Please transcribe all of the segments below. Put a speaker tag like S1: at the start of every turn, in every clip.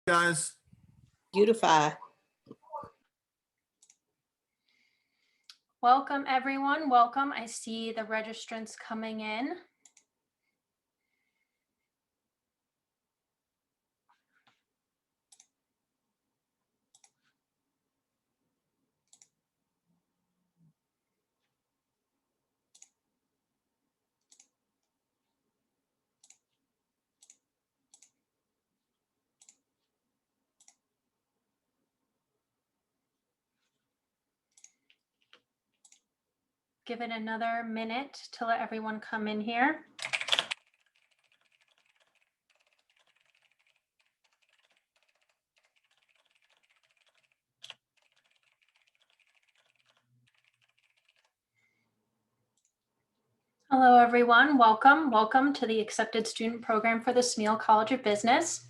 S1: guys.
S2: Beautify.
S3: Welcome, everyone. Welcome. I see the registrants coming in. Give it another minute to let everyone come in here. Hello, everyone. Welcome. Welcome to the Accepted Student Program for the Smeal College of Business.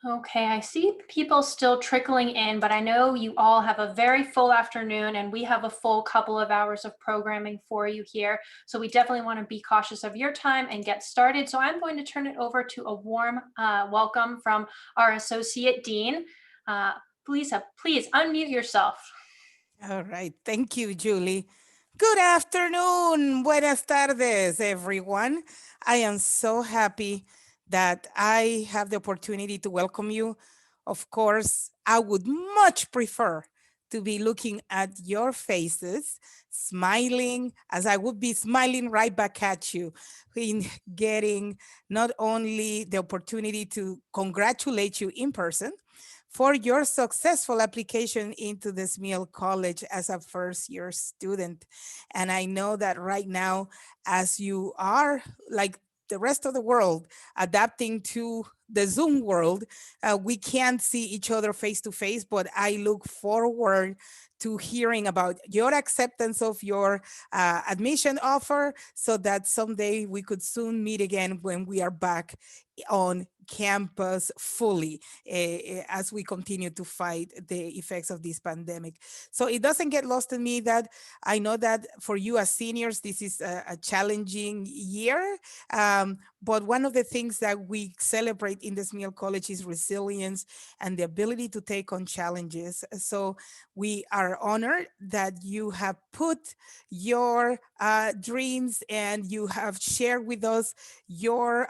S3: Okay, I see people still trickling in, but I know you all have a very full afternoon and we have a full couple of hours of programming for you here. So we definitely want to be cautious of your time and get started. So I'm going to turn it over to a warm welcome from our Associate Dean. Please unmute yourself.
S4: All right. Thank you, Julie. Good afternoon. Buenas tardes, everyone. I am so happy that I have the opportunity to welcome you. Of course, I would much prefer to be looking at your faces, smiling, as I would be smiling right back at you in getting not only the opportunity to congratulate you in person, for your successful application into the Smeal College as a first-year student. And I know that right now, as you are like the rest of the world, adapting to the Zoom world, we can't see each other face to face, but I look forward to hearing about your acceptance of your admission offer so that someday we could soon meet again when we are back on campus fully as we continue to fight the effects of this pandemic. So it doesn't get lost in me that I know that for you as seniors, this is a challenging year. But one of the things that we celebrate in the Smeal College is resilience and the ability to take on challenges. So we are honored that you have put your dreams and you have shared with us your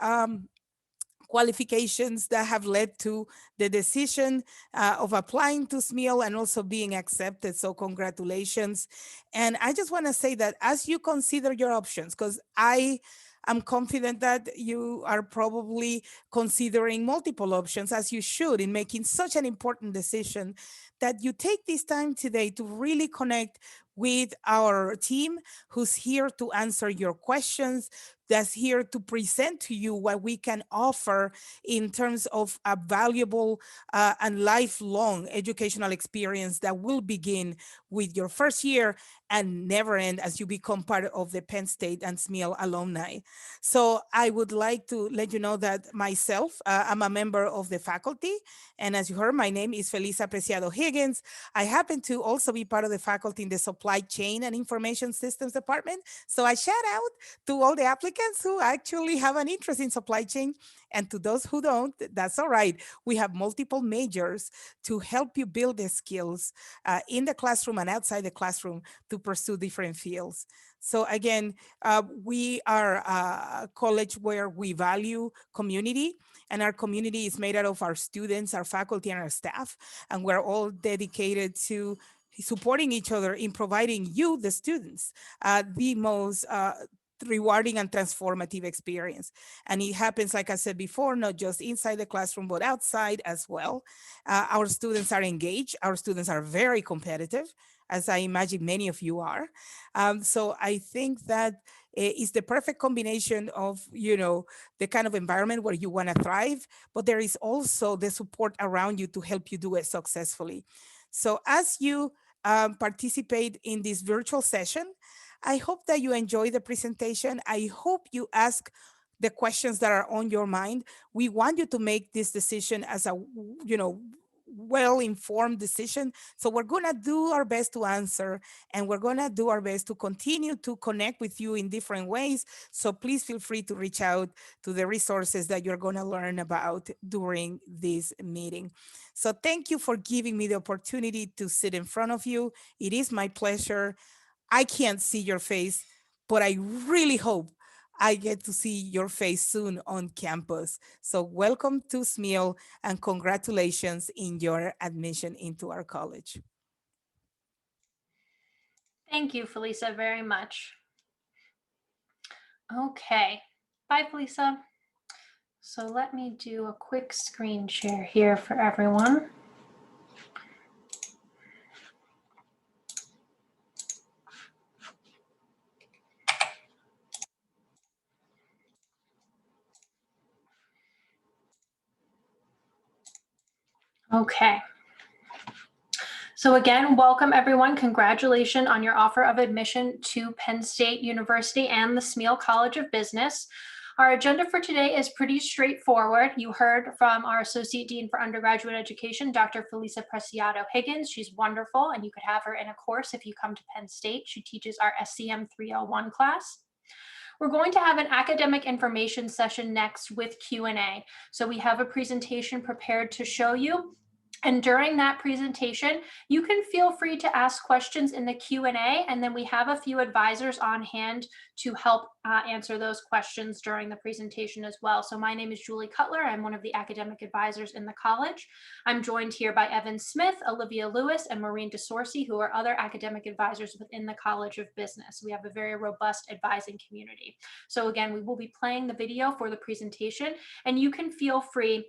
S4: qualifications that have led to the decision of applying to Smeal and also being accepted. So congratulations. And I just want to say that as you consider your options, because I'm confident that you are probably considering multiple options, as you should in making such an important decision, that you take this time today to really connect with our team who's here to answer your questions, that's here to present to you what we can offer in terms of a valuable and lifelong educational experience that will begin with your first year and never end as you become part of the Penn State and Smeal alumni. So I would like to let you know that myself, I'm a member of the faculty. And as you heard, my name is Felisa Preciado Higgins. I happen to also be part of the faculty in the Supply Chain and Information Systems Department. So I shout out to all the applicants who actually have an interest in supply chain. And to those who don't, that's all right. We have multiple majors to help you build the skills in the classroom and outside the classroom to pursue different fields. So again, we are a college where we value community, and our community is made out of our students, our faculty, and our staff. And we're all dedicated to supporting each other in providing you, the students, the most rewarding and transformative experience. And it happens, like I said before, not just inside the classroom, but outside as well. Our students are engaged. Our students are very competitive, as I imagine many of you are. So I think that is the perfect combination of, you know, the kind of environment where you want to thrive, but there is also the support around you to help you do it successfully. So as you participate in this virtual session, I hope that you enjoy the presentation. I hope you ask the questions that are on your mind. We want you to make this decision as a, you know, well-informed decision. So we're going to do our best to answer, and we're going to do our best to continue to connect with you in different ways. So please feel free to reach out to the resources that you're going to learn about during this meeting. So thank you for giving me the opportunity to sit in front of you. It is my pleasure. I can't see your face, but I really hope I get to see your face soon on campus. So welcome to Smeal, and congratulations in your admission into our college.
S3: Thank you, Felisa, very much. Okay, bye, Felisa. So let me do a quick screen share here for everyone. Okay. So again, welcome everyone. Congratulations on your offer of admission to Penn State University and the Smeal College of Business. Our agenda for today is pretty straightforward. You heard from our Associate Dean for Undergraduate Education, Dr. Felisa Preciado Higgins. She's wonderful, and you could have her in a course if you come to Penn State. She teaches our SCM 301 class. We're going to have an academic information session next with Q&A. So we have a presentation prepared to show you. And during that presentation, you can feel free to ask questions in the Q&A, and then we have a few advisors on hand to help answer those questions during the presentation as well. So my name is Julie Cutler. I'm one of the academic advisors in the college. I'm joined here by Evan Smith, Olivia Lewis, and Maureen DeSorsi, who are other academic advisors within the College of Business. We have a very robust advising community. So again, we will be playing the video for the presentation, and you can feel free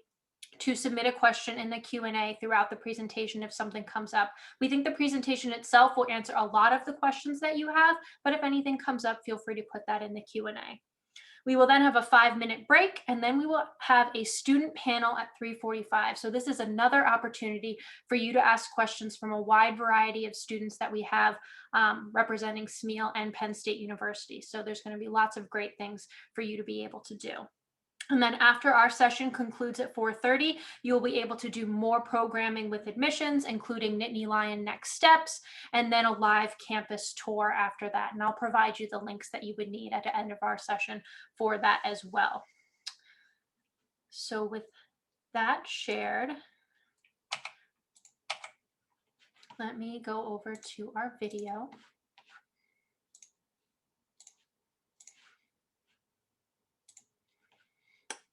S3: to submit a question in the Q&A throughout the presentation if something comes up. We think the presentation itself will answer a lot of the questions that you have, but if anything comes up, feel free to put that in the Q&A. We will then have a 5-minute break, and then we will have a student panel at 3:45. So this is another opportunity for you to ask questions from a wide variety of students that we have representing Smeal and Penn State University. So there's going to be lots of great things for you to be able to do. And then after our session concludes at 4:30, you'll be able to do more programming with admissions, including Nittany Lion Next Steps, and then a live campus tour after that. And I'll provide you the links that you would need at the end of our session for that as well. So with that shared, let me go over to our video.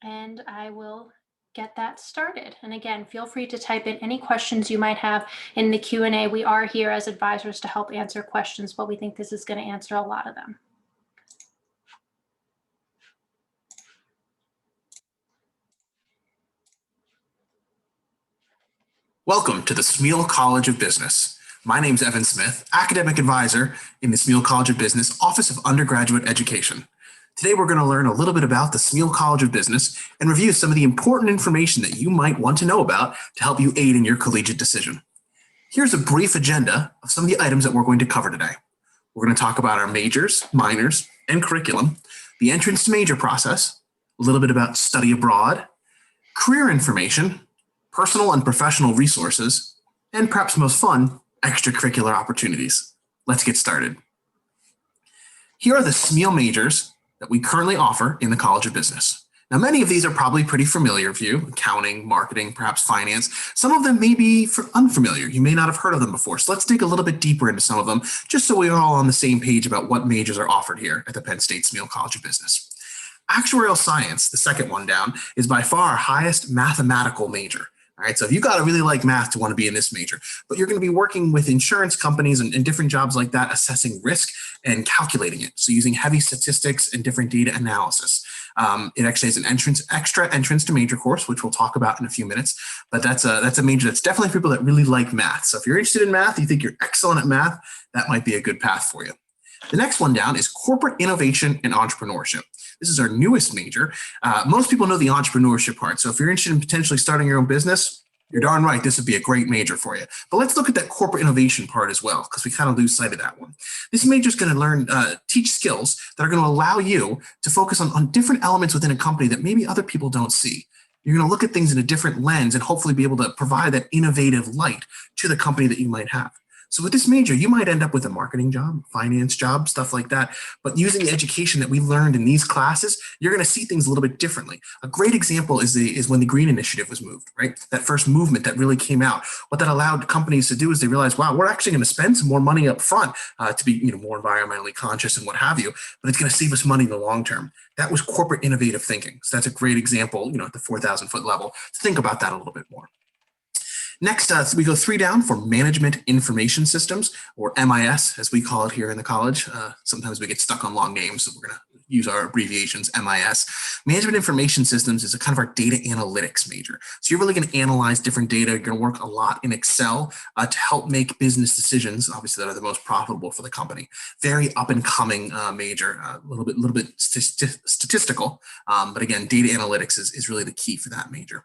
S3: And I will get that started. And again, feel free to type in any questions you might have in the Q&A. We are here as advisors to help answer questions, but we think this is going to answer a lot of them.
S1: Welcome to the Smeal College of Business. My name is Evan Smith, Academic Advisor in the Smeal College of Business, Office of Undergraduate Education. Today, we're going to learn a little bit about the Smeal College of Business and review some of the important information that you might want to know about to help you aid in your collegiate decision. Here's a brief agenda of some of the items that we're going to cover today. We're going to talk about our majors, minors, and curriculum, the entrance to major process, a little bit about study abroad, career information, personal and professional resources, and perhaps most fun, extracurricular opportunities. Let's get started. Here are the Smeal Majors that we currently offer in the College of Business. Now, many of these are probably pretty familiar to you: accounting, marketing, perhaps finance. Some of them may be unfamiliar. You may not have heard of them before. So let's dig a little bit deeper into some of them, just so we're all on the same page about what majors are offered here at the Penn State Smeal College of Business. Actuarial science, the second one down, is by far our highest mathematical major. All right, so if you got to really like math to want to be in this major, but you're going to be working with insurance companies and different jobs like that, assessing risk and calculating it. So using heavy statistics and different data analysis. It actually has an extra entrance to major course, which we'll talk about in a few minutes. But that's a major that's definitely for people that really like math. So if you're interested in math, you think you're excellent at math, that might be a good path for you. The next one down is corporate innovation and entrepreneurship. This is our newest major. Most people know the entrepreneurship part. So if you're interested in potentially starting your own business, you're darn right, this would be a great major for you. But let's look at that corporate innovation part as well, because we kind of lose sight of that one. This major is going to teach skills that are going to allow you to focus on different elements within a company that maybe other people don't see. You're going to look at things in a different lens and hopefully be able to provide that innovative light to the company that you might have. So with this major, you might end up with a marketing job, finance job, stuff like that. But using the education that we learned in these classes, you're going to see things a little bit differently. A great example is when the Green Initiative was moved, right? That first movement that really came out. What that allowed companies to do is they realized, wow, we're actually going to spend some more money up front to be more environmentally conscious and what have you, but it's going to save us money in the long term. That was corporate innovative thinking. So that's a great example, at the 4,000 foot level, to think about that a little bit more. Next, we go 3 down for Management Information Systems, or MIS, as we call it here in the college. Sometimes we get stuck on long names, so we're going to use our abbreviations, MIS. Management Information Systems is a kind of our data analytics major. So you're really going to analyze different data. You're going to work a lot in Excel to help make business decisions, obviously, that are the most profitable for the company. Very up and coming major, a little bit statistical, but again, data analytics is really the key for that major.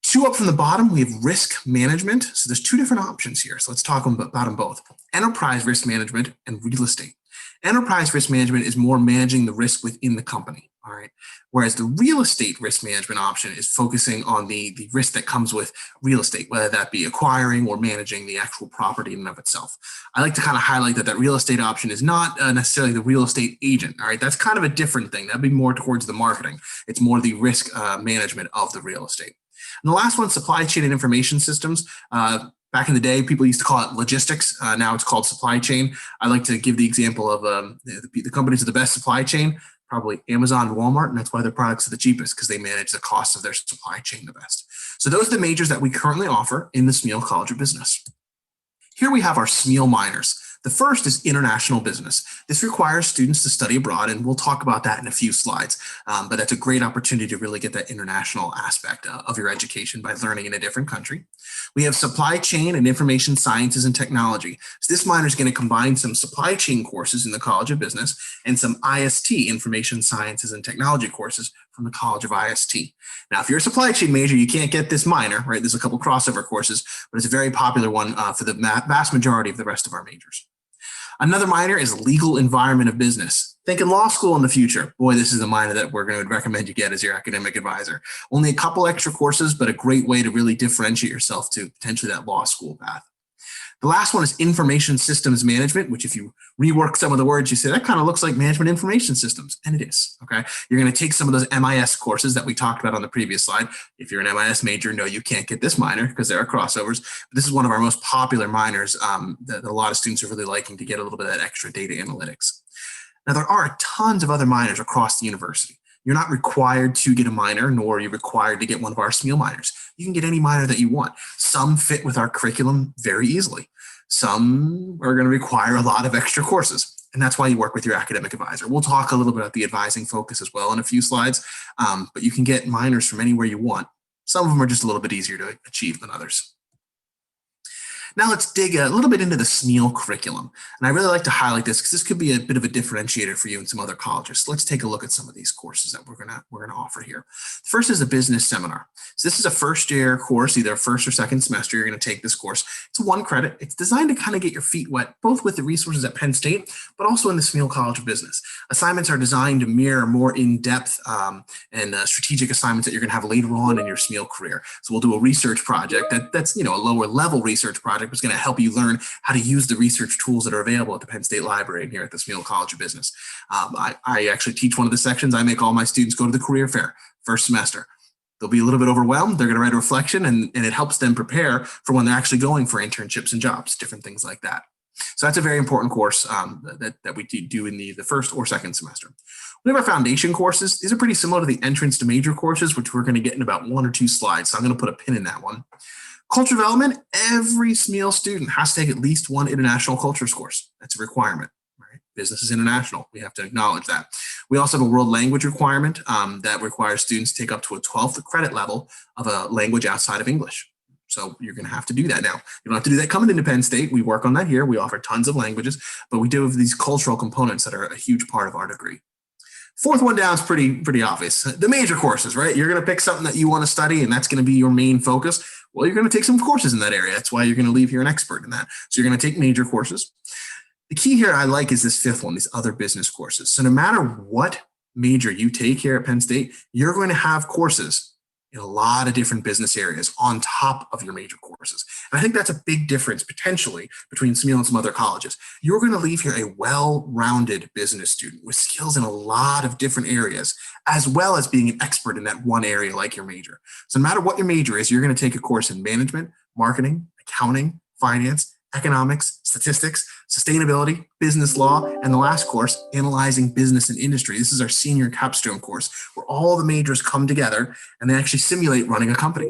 S1: 2 up from the bottom, we have risk management. So there's 2 different options here. So let's talk about them both. Enterprise risk management and real estate. Enterprise risk management is more managing the risk within the company. All right. Whereas the real estate risk management option is focusing on the risk that comes with real estate, whether that be acquiring or managing the actual property in and of itself. I like to kind of highlight that real estate option is not necessarily the real estate agent. All right. That's kind of a different thing. That'd be more towards the marketing. It's more the risk management of the real estate. And the last one, supply chain and information systems. Back in the day, people used to call it logistics. Now it's called supply chain. I like to give the example of the companies with the best supply chain, probably Amazon and Walmart, and that's why their products are the cheapest, because they manage the cost of their supply chain the best. So those are the majors that we currently offer in the Smeal College of Business. Here we have our Smeal minors. The first is international business. This requires students to study abroad, and we'll talk about that in a few slides. But that's a great opportunity to really get that international aspect of your education by learning in a different country. We have supply chain and information sciences and technology. So this minor is going to combine some supply chain courses in the College of Business and some IST, information sciences and technology courses from the College of IST. Now, if you're a supply chain major, you can't get this minor, right? There's a couple crossover courses, but it's a very popular one for the vast majority of the rest of our majors. Another minor is legal environment of business. Thinking law school in the future. Boy, this is a minor that we're going to recommend you get as your academic advisor. Only a couple extra courses, but a great way to really differentiate yourself to potentially that law school path. The last one is information systems management, which if you rework some of the words, you say that kind of looks like management information systems, and it is, okay? You're going to take some of those MIS courses that we talked about on the previous slide. If you're an MIS major, no, you can't get this minor because there are crossovers. But this is one of our most popular minors that a lot of students are really liking to get a little bit of that extra data analytics. Now, there are tons of other minors across the university. You're not required to get a minor, nor are you required to get one of our Smeal minors. You can get any minor that you want. Some fit with our curriculum very easily. Some are going to require a lot of extra courses, and that's why you work with your academic advisor. We'll talk a little bit about the advising focus as well in a few slides, but you can get minors from anywhere you want. Some of them are just a little bit easier to achieve than others. Now let's dig a little bit into the Smeal curriculum. And I really like to highlight this because this could be a bit of a differentiator for you in some other colleges. So let's take a look at some of these courses that we're gonna offer here. The first is a business seminar. So this is a first year course, either first or second semester, you're gonna take this course. It's 1 credit. It's designed to kind of get your feet wet, both with the resources at Penn State, but also in the Smeal College of Business. Assignments are designed to mirror more in-depth and strategic assignments that you're gonna have later on in your Smeal career. So we'll do a research project that's a lower level research project, but it's gonna help you learn how to use the research tools that are available at the Penn State Library and here at the Smeal College of Business. I actually teach one of the sections. I make all my students go to the career fair first semester. They'll be a little bit overwhelmed. They're going to write a reflection, and it helps them prepare for when they're actually going for internships and jobs, different things like that. So that's a very important course that we do in the first or second semester. We have our foundation courses. These are pretty similar to the entrance to major courses, which we're going to get in about 1 or 2 slides. So I'm going to put a pin in that one. Culture development, every Smeal student has to take at least 1 international cultures course. That's a requirement. Right? Business is international. We have to acknowledge that. We also have a world language requirement that requires students to take up to a 12th credit level of a language outside of English. So you're going to have to do that now. You don't have to do that coming into Penn State. We work on that here. We offer tons of languages, but we do have these cultural components that are a huge part of our degree. 4th one down is pretty obvious. The major courses, right? You're going to pick something that you want to study, and that's going to be your main focus. Well, you're going to take some courses in that area. That's why you're going to leave here an expert in that. So you're going to take major courses. The key here I like is this 5th one, these other business courses. So no matter what major you take here at Penn State, you're going to have courses in a lot of different business areas on top of your major courses. And I think that's a big difference potentially between Smeal and some other colleges. You're going to leave here a well-rounded business student with skills in a lot of different areas, as well as being an expert in that one area like your major. So no matter what your major is, you're going to take a course in management, marketing, accounting, finance, economics, statistics, sustainability, business law, and the last course, analyzing business and industry. This is our senior capstone course where all the majors come together and they actually simulate running a company.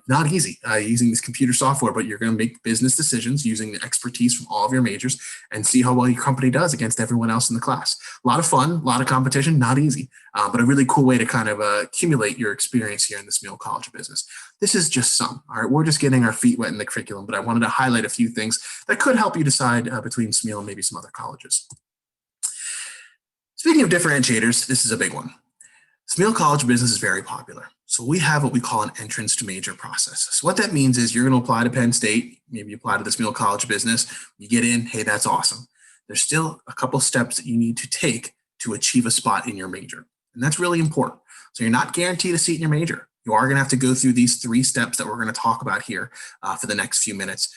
S1: Not easy using this computer software, but you're going to make business decisions using the expertise from all of your majors and see how well your company does against everyone else in the class. A lot of fun, a lot of competition, not easy, but a really cool way to kind of accumulate your experience here in the Smeal College of Business. This is just some, all right? We're just getting our feet wet in the curriculum, but I wanted to highlight a few things that could help you decide between Smeal and maybe some other colleges. Speaking of differentiators, this is a big one. Smeal College of Business is very popular. So we have what we call an entrance to major process. So what that means is you're going to apply to Penn State, maybe you apply to the Smeal College of Business, you get in, hey, that's awesome. There's still a couple steps that you need to take to achieve a spot in your major. And that's really important. So you're not guaranteed a seat in your major. You are going to have to go through these 3 steps that we're going to talk about here for the next few minutes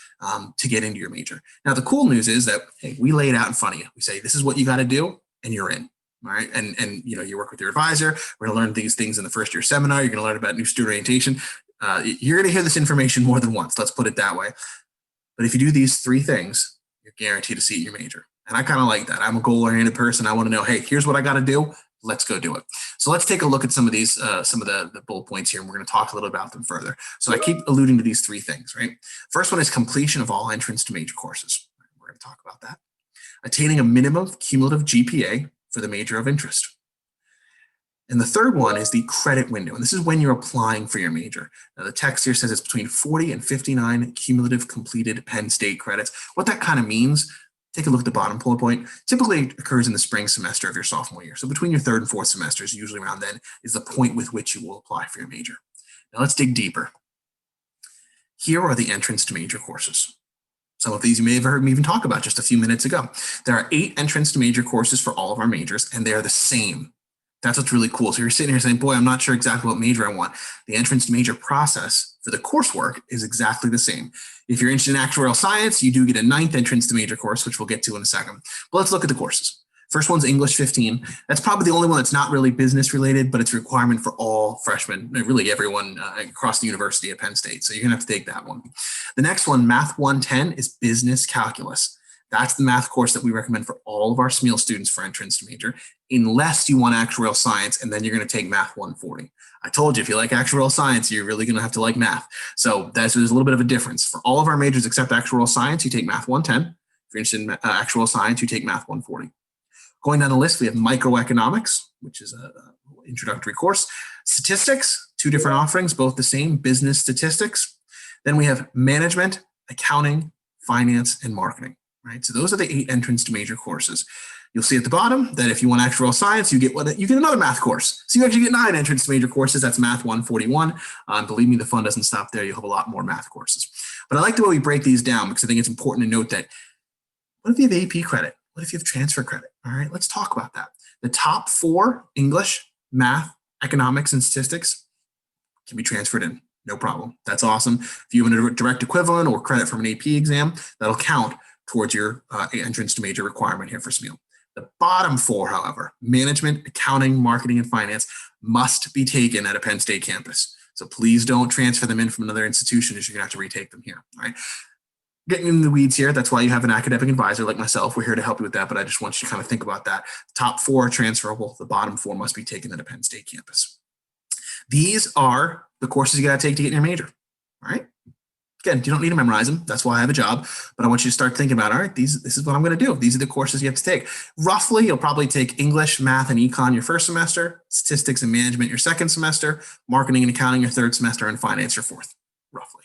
S1: to get into your major. Now, the cool news is that, hey, we lay it out in front of you. We say, this is what you got to do, and you're in. All right. And you know, you work with your advisor. We're going to learn these things in the first year seminar. You're going to learn about new student orientation. You're going to hear this information more than once. Let's put it that way. But if you do these 3 things, you're guaranteed a seat in your major. And I kind of like that. I'm a goal-oriented person. I want to know, hey, here's what I got to do. Let's go do it. So let's take a look at some of these, some of the bullet points here, and we're going to talk a little about them further. So I keep alluding to these 3 things, right? First one is completion of all entrance to major courses. We're going to talk about that. Attaining a minimum cumulative GPA for the major of interest. And the third one is the credit window. And this is when you're applying for your major. Now the text here says it's between 40 and 59 cumulative completed Penn State credits. What that kind of means, take a look at the bottom bullet point, typically occurs in the spring semester of your sophomore year. So between your 3rd and 4th semesters, usually around then, is the point with which you will apply for your major. Now let's dig deeper. Here are the entrance to major courses. Some of these you may have heard me even talk about just a few minutes ago. There are 8 entrance to major courses for all of our majors, and they are the same. That's what's really cool. So you're sitting here saying, boy, I'm not sure exactly what major I want. The entrance to major process for the coursework is exactly the same. If you're interested in actuarial science, you do get a 9th entrance to major course, which we'll get to in a second. But let's look at the courses. First one's English 15. That's probably the only one that's not really business related, but it's a requirement for all freshmen, really everyone across the university at Penn State. So you're gonna have to take that one. The next one, Math 110, is business calculus. That's the math course that we recommend for all of our Smeal students for entrance to major, unless you want actuarial science, and then you're going to take Math 140. I told you, if you like actuarial science, you're really going to have to like math. So there's a little bit of a difference. For all of our majors except actuarial science, you take Math 110. If you're interested in actuarial science, you take Math 140. Going down the list, we have microeconomics, which is an introductory course. Statistics, 2 different offerings, both the same, business statistics. Then we have management, accounting, finance, and marketing. Right, so those are the 8 entrance to major courses. You'll see at the bottom that if you want actuarial science, you get another math course. So you actually get 9 entrance to major courses. That's Math 141. Believe me, the fun doesn't stop there. You'll have a lot more math courses. But I like the way we break these down because I think it's important to note that what if you have AP credit? What if you have transfer credit? All right, let's talk about that. The top 4, English, math, economics, and statistics, can be transferred in. No problem. That's awesome. If you have a direct equivalent or credit from an AP exam, that'll count towards your entrance to major requirement here for Smeal. The bottom 4, however, management, accounting, marketing, and finance, must be taken at a Penn State campus. So please don't transfer them in from another institution, as you're gonna have to retake them here, all right? Getting in the weeds here, that's why you have an academic advisor like myself. We're here to help you with that, but I just want you to kind of think about that. Top 4 are transferable. The bottom 4 must be taken at a Penn State campus. These are the courses you gotta take to get in your major, all right? Again, you don't need to memorize them. That's why I have a job. But I want you to start thinking about, all right, this is what I'm going to do. These are the courses you have to take. Roughly, you'll probably take English, math, and econ your first semester, statistics and management your second semester, marketing and accounting your third semester, and finance your fourth, roughly.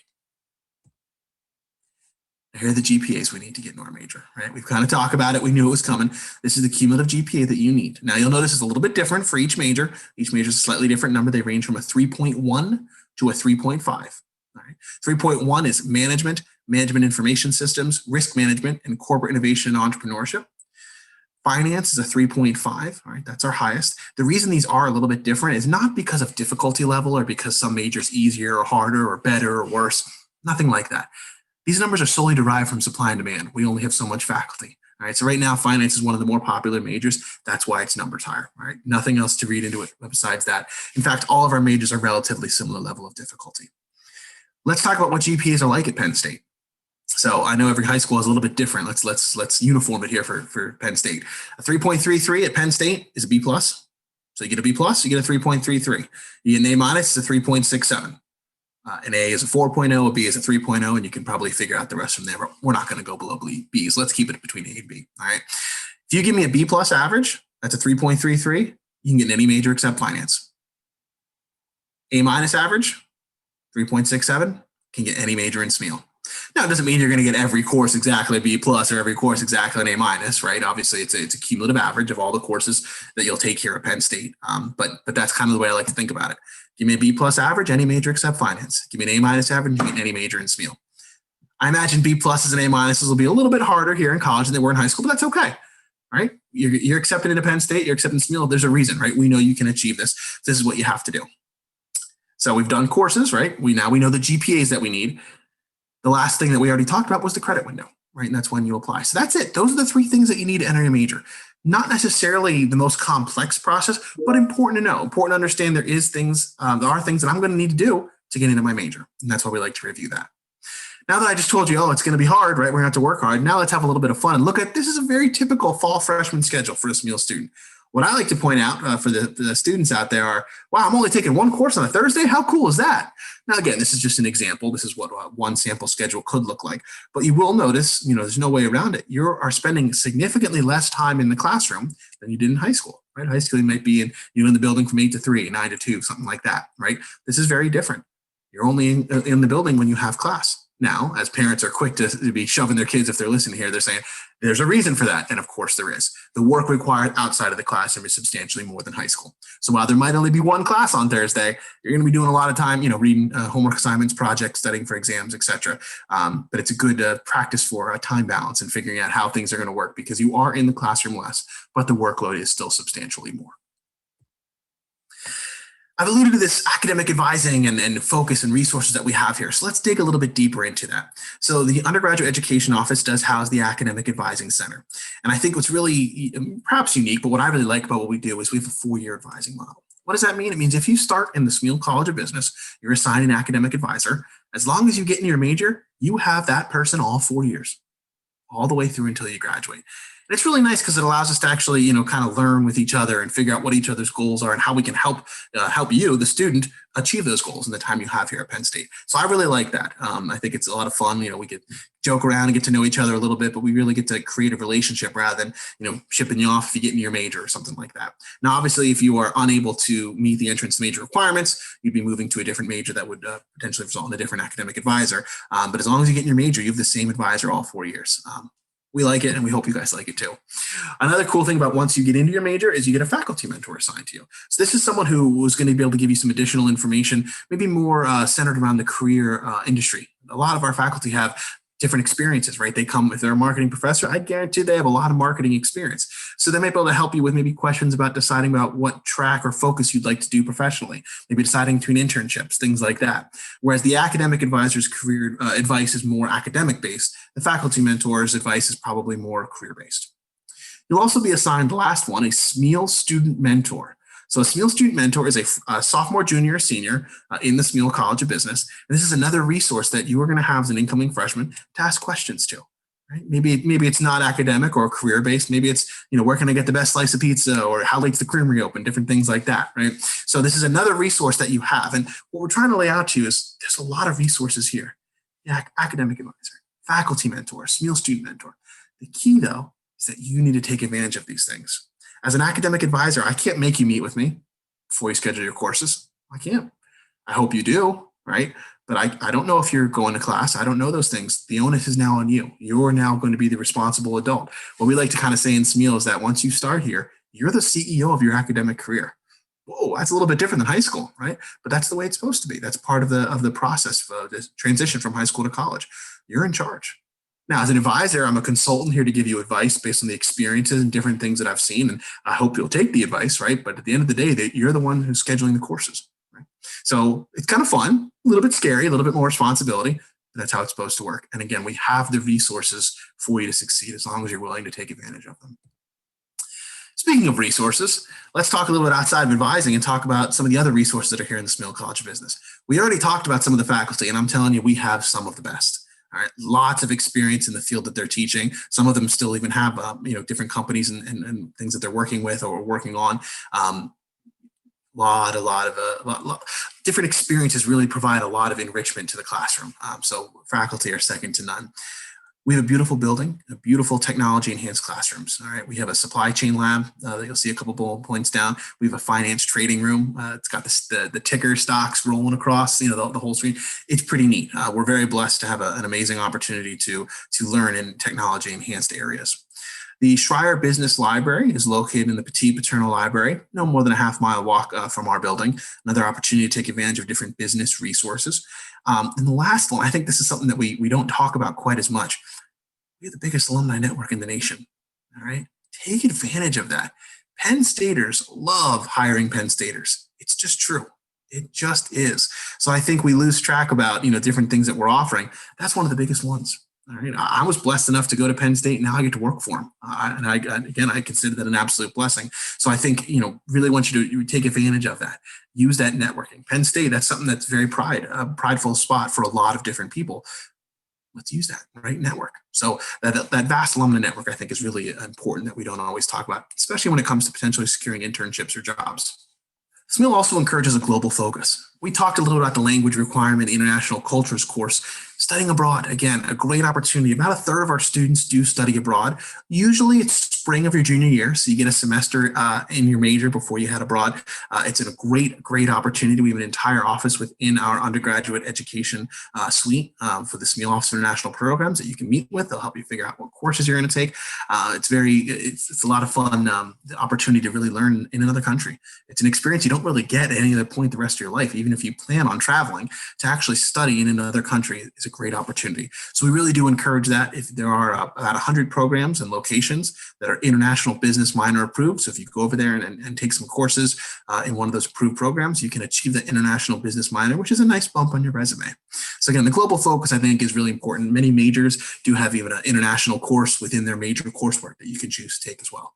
S1: Here are the GPAs we need to get in our major, right? We've kind of talked about it. We knew it was coming. This is the cumulative GPA that you need. Now, you'll notice it's a little bit different for each major. Each major is a slightly different number. They range from a 3.1 to a 3.5. All right. 3.1 is management information systems, risk management, and corporate innovation and entrepreneurship. Finance is a 3.5, all right, that's our highest. The reason these are a little bit different is not because of difficulty level or because some majors easier or harder or better or worse, nothing like that. These numbers are solely derived from supply and demand. We only have so much faculty. All right, so right now, finance is one of the more popular majors. That's why its number's higher. All right, nothing else to read into it besides that. In fact, all of our majors are relatively similar level of difficulty. Let's talk about what GPAs are like at Penn State. So I know every high school is a little bit different. Let's uniform it here for Penn State. A 3.33 at Penn State is a B plus. So you get a B plus, you get a 3.33. You get an A minus, it's a 3.67. An A is a 4.0, a B is a 3.0, and you can probably figure out the rest from there. But we're not going to go below B's. Let's keep it between A and B. All right. If you give me a B plus average, that's a 3.33. You can get in any major except finance. A minus average, 3.67, can get any major in Smeal. Now, it doesn't mean you're going to get every course exactly a B plus or every course exactly an A minus, right? Obviously, it's a cumulative average of all the courses that you'll take here at Penn State. But that's kind of the way I like to think about it. Give me a B plus average, any major except finance. Give me an A minus average, you get any major in Smeal. I imagine B pluses and A minuses will be a little bit harder here in college than they were in high school, but that's okay. Right? You're accepted into Penn State, you're accepted in Smeal. There's a reason, right? We know you can achieve this. This is what you have to do. So we've done courses, right? We know the GPAs that we need. The last thing that we already talked about was the credit window, right? And that's when you apply. So that's it. Those are the three things that you need to enter your major. Not necessarily the most complex process, but important to know, important to understand there are things that I'm going to need to do to get into my major. And that's why we like to review that. Now that I just told you, it's going to be hard, right? We're going to have to work hard. Now let's have a little bit of fun and look at, this is a very typical fall freshman schedule for a Smeal student. What I like to point out for the students out there are, wow, I'm only taking one course on a Thursday. How cool is that? Now, again, this is just an example. This is what one sample schedule could look like. But you will notice, there's no way around it. You are spending significantly less time in the classroom than you did in high school, right? High school, you might be in the building from 8 to 3, 9 to 2, something like that, right? This is very different. You're only in the building when you have class. Now, as parents are quick to be shoving their kids if they're listening here, they're saying there's a reason for that. And of course there is. The work required outside of the classroom is substantially more than high school. So while there might only be one class on Thursday, you're going to be doing a lot of time, reading homework assignments, projects, studying for exams, etc. But it's a good practice for time balance and figuring out how things are going to work because you are in the classroom less, but the workload is still substantially more. I've alluded to this academic advising and focus and resources that we have here. So let's dig a little bit deeper into that. So the Undergraduate Education Office does house the Academic Advising Center. And I think what's really perhaps unique, but what I really like about what we do is we have a 4-year advising model. What does that mean? It means if you start in the Smeal College of Business, you're assigned an academic advisor. As long as you get in your major, you have that person all 4 years, all the way through until you graduate. And it's really nice because it allows us to actually, kind of learn with each other and figure out what each other's goals are and how we can help you, the student, achieve those goals in the time you have here at Penn State. So I really like that. I think it's a lot of fun. We get joke around and get to know each other a little bit, but we really get to create a relationship rather than, shipping you off if you get in your major or something like that. Now, obviously, if you are unable to meet the entrance major requirements, you'd be moving to a different major that would potentially result in a different academic advisor. But as long as you get in your major, you have the same advisor all 4 years. We like it, and we hope you guys like it too. Another cool thing about once you get into your major is you get a faculty mentor assigned to you. So this is someone who was going to be able to give you some additional information, maybe more centered around the career industry. A lot of our faculty have different experiences, right? They come, if they're a marketing professor, I guarantee they have a lot of marketing experience. So they might be able to help you with maybe questions about deciding about what track or focus you'd like to do professionally, maybe deciding between internships, things like that. Whereas the academic advisor's career advice is more academic based, the faculty mentor's advice is probably more career based. You'll also be assigned the last one, a Smeal student mentor. So a Smeal student mentor is a sophomore, junior, or senior in the Smeal College of Business. And this is another resource that you are going to have as an incoming freshman to ask questions to. Right? Maybe it's not academic or career based. Maybe it's, where can I get the best slice of pizza, or how late's the creamery open, different things like that. Right? So this is another resource that you have. And what we're trying to lay out to you is there's a lot of resources here. Yeah, academic advisor, faculty mentor, Smeal student mentor. The key though is that you need to take advantage of these things. As an academic advisor, I can't make you meet with me before you schedule your courses. I can't. I hope you do, right? But I don't know if you're going to class. I don't know those things. The onus is now on you. You're now going to be the responsible adult. What we like to kind of say in Smeal is that once you start here, you're the CEO of your academic career. Whoa, that's a little bit different than high school, right? But that's the way it's supposed to be. That's part of the process of the transition from high school to college. You're in charge. Now, as an advisor, I'm a consultant here to give you advice based on the experiences and different things that I've seen. And I hope you'll take the advice, right? But at the end of the day, you're the one who's scheduling the courses, right? So it's kind of fun, a little bit scary, a little bit more responsibility, but that's how it's supposed to work. And again, we have the resources for you to succeed as long as you're willing to take advantage of them. Speaking of resources, let's talk a little bit outside of advising and talk about some of the other resources that are here in the Smeal College of Business. We already talked about some of the faculty, and I'm telling you, we have some of the best. All right, lots of experience in the field that they're teaching. Some of them still even have, different companies and things that they're working with or working on. A lot of different experiences really provide a lot of enrichment to the classroom. So faculty are second to none. We have a beautiful building, a beautiful technology enhanced classrooms. All right. We have a supply chain lab that you'll see a couple bullet points down. We have a finance trading room. It's got the ticker stocks rolling across, the whole screen. It's pretty neat. We're very blessed to have an amazing opportunity to learn in technology enhanced areas. The Schreier Business Library is located in the Petit Paternal Library, no more than a half-mile walk from our building. Another opportunity to take advantage of different business resources. And the last one, I think this is something that we don't talk about quite as much. We have the biggest alumni network in the nation. All right, take advantage of that. Penn Staters love hiring Penn Staters. It's just true. It just is. So I think we lose track about different things that we're offering. That's one of the biggest ones. All right. I was blessed enough to go to Penn State. Now I get to work for them. I consider that an absolute blessing. So I think, really want you to take advantage of that. Use that networking. Penn State, that's something that's very prideful spot for a lot of different people. Let's use that, right? Network. So that vast alumni network, I think, is really important that we don't always talk about, especially when it comes to potentially securing internships or jobs. Smeal also encourages a global focus. We talked a little about the language requirement, international cultures course. Studying abroad, again, a great opportunity. About a third of our students do study abroad. Usually it's spring of your junior year, so you get a semester in your major before you head abroad. It's a great opportunity. We have an entire office within our undergraduate education suite for the Smeal Office of International Programs that you can meet with. They'll help you figure out what courses you're going to take. It's a lot of fun, the opportunity to really learn in another country. It's an experience you don't really get at any other point the rest of your life, even if you plan on traveling. To actually study in another country is a great opportunity. So we really do encourage that. If there are about 100 programs and locations that are international business minor approved, so if you go over there and take some courses in one of those approved programs, you can achieve the international business minor, which is a nice bump on your resume. So again, the global focus, I think, is really important. Many majors do have even an international course within their major coursework that you can choose to take as well.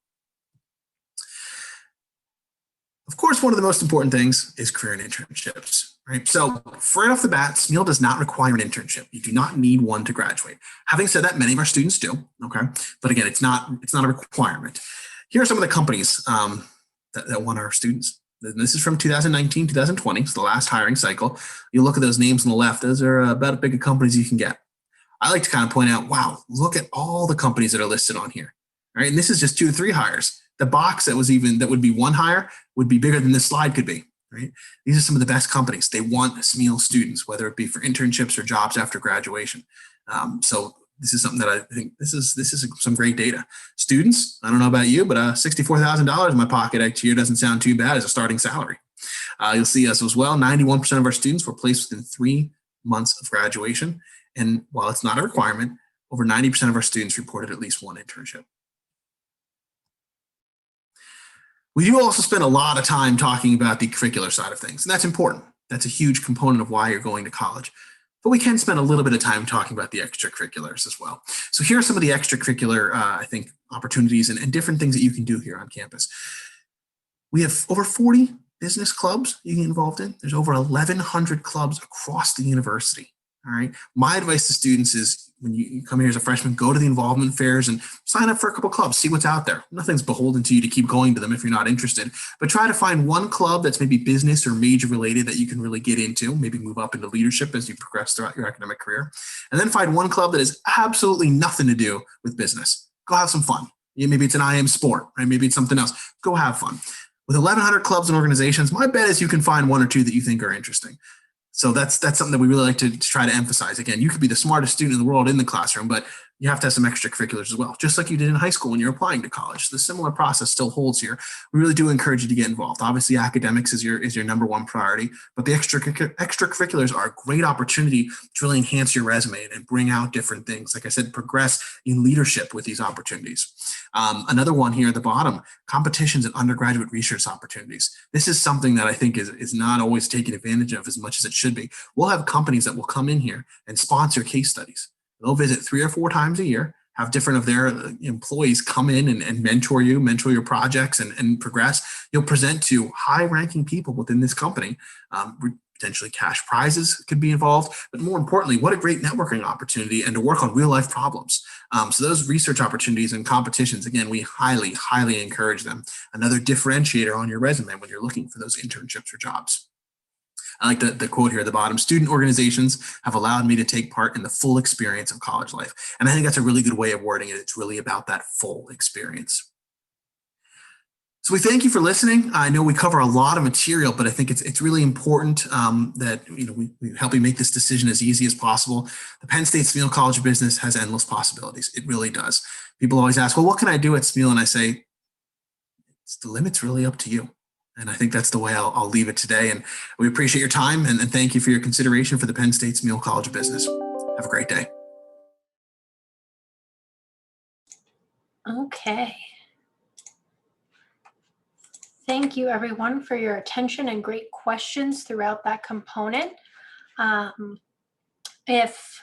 S1: Of course, one of the most important things is career and internships, right? So right off the bat, Smeal does not require an internship. You do not need one to graduate. Having said that, many of our students do, okay? But again, it's not a requirement. Here are some of the companies that want our students. This is from 2019, 2020, so the last hiring cycle. You look at those names on the left, those are about as big a companies you can get. I like to kind of point out, wow, look at all the companies that are listed on here, right? And this is just 2 to 3 hires. The box that would be one hire would be bigger than this slide could be, right? These are some of the best companies. They want Smeal students, whether it be for internships or jobs after graduation. So this is something that I think this is some great data. Students, I don't know about you, but $64,000 in my pocket each year doesn't sound too bad as a starting salary. You'll see us as well. 91% of our students were placed within 3 months of graduation. And while it's not a requirement, over 90% of our students reported at least one internship. We do also spend a lot of time talking about the curricular side of things, and that's important. That's a huge component of why you're going to college. But we can spend a little bit of time talking about the extracurriculars as well. So here are some of the extracurricular, I think, opportunities and different things that you can do here on campus. We have over 40 business clubs you can get involved in. There's over 1,100 clubs across the university. All right. My advice to students is when you come here as a freshman, go to the involvement fairs and sign up for a couple clubs, see what's out there. Nothing's beholden to you to keep going to them if you're not interested, but try to find one club that's maybe business or major related that you can really get into, maybe move up into leadership as you progress throughout your academic career. And then find one club that has absolutely nothing to do with business. Go have some fun. Maybe it's an IM sport, right? Maybe it's something else. Go have fun. With 1,100 clubs and organizations, my bet is you can find 1 or 2 that you think are interesting. So that's something that we really like to try to emphasize. Again, you could be the smartest student in the world in the classroom, but you have to have some extracurriculars as well, just like you did in high school when you're applying to college. The similar process still holds here. We really do encourage you to get involved. Obviously, academics is your number one priority, but the extracurriculars are a great opportunity to really enhance your resume and bring out different things. Like I said, progress in leadership with these opportunities. Another one here at the bottom, competitions and undergraduate research opportunities. This is something that I think is not always taken advantage of as much as it should be. We'll have companies that will come in here and sponsor case studies. They'll visit 3 or 4 times a year, have different of their employees come in and mentor you, mentor your projects and progress. You'll present to high-ranking people within this company. Potentially cash prizes could be involved, but more importantly, what a great networking opportunity and to work on real-life problems. So those research opportunities and competitions, again, we highly, highly encourage them. Another differentiator on your resume when you're looking for those internships or jobs. I like the quote here at the bottom, student organizations have allowed me to take part in the full experience of college life. And I think that's a really good way of wording it. It's really about that full experience. So we thank you for listening. I know we cover a lot of material, but I think it's really important that we help you make this decision as easy as possible. The Penn State Smeal College of Business has endless possibilities. It really does. People always ask, well, what can I do at Smeal? And I say, the limit's really up to you. And I think that's the way I'll leave it today. And we appreciate your time and thank you for your consideration for the Penn State Smeal College of Business. Have a great day.
S3: Okay. Thank you, everyone, for your attention and great questions throughout that component. If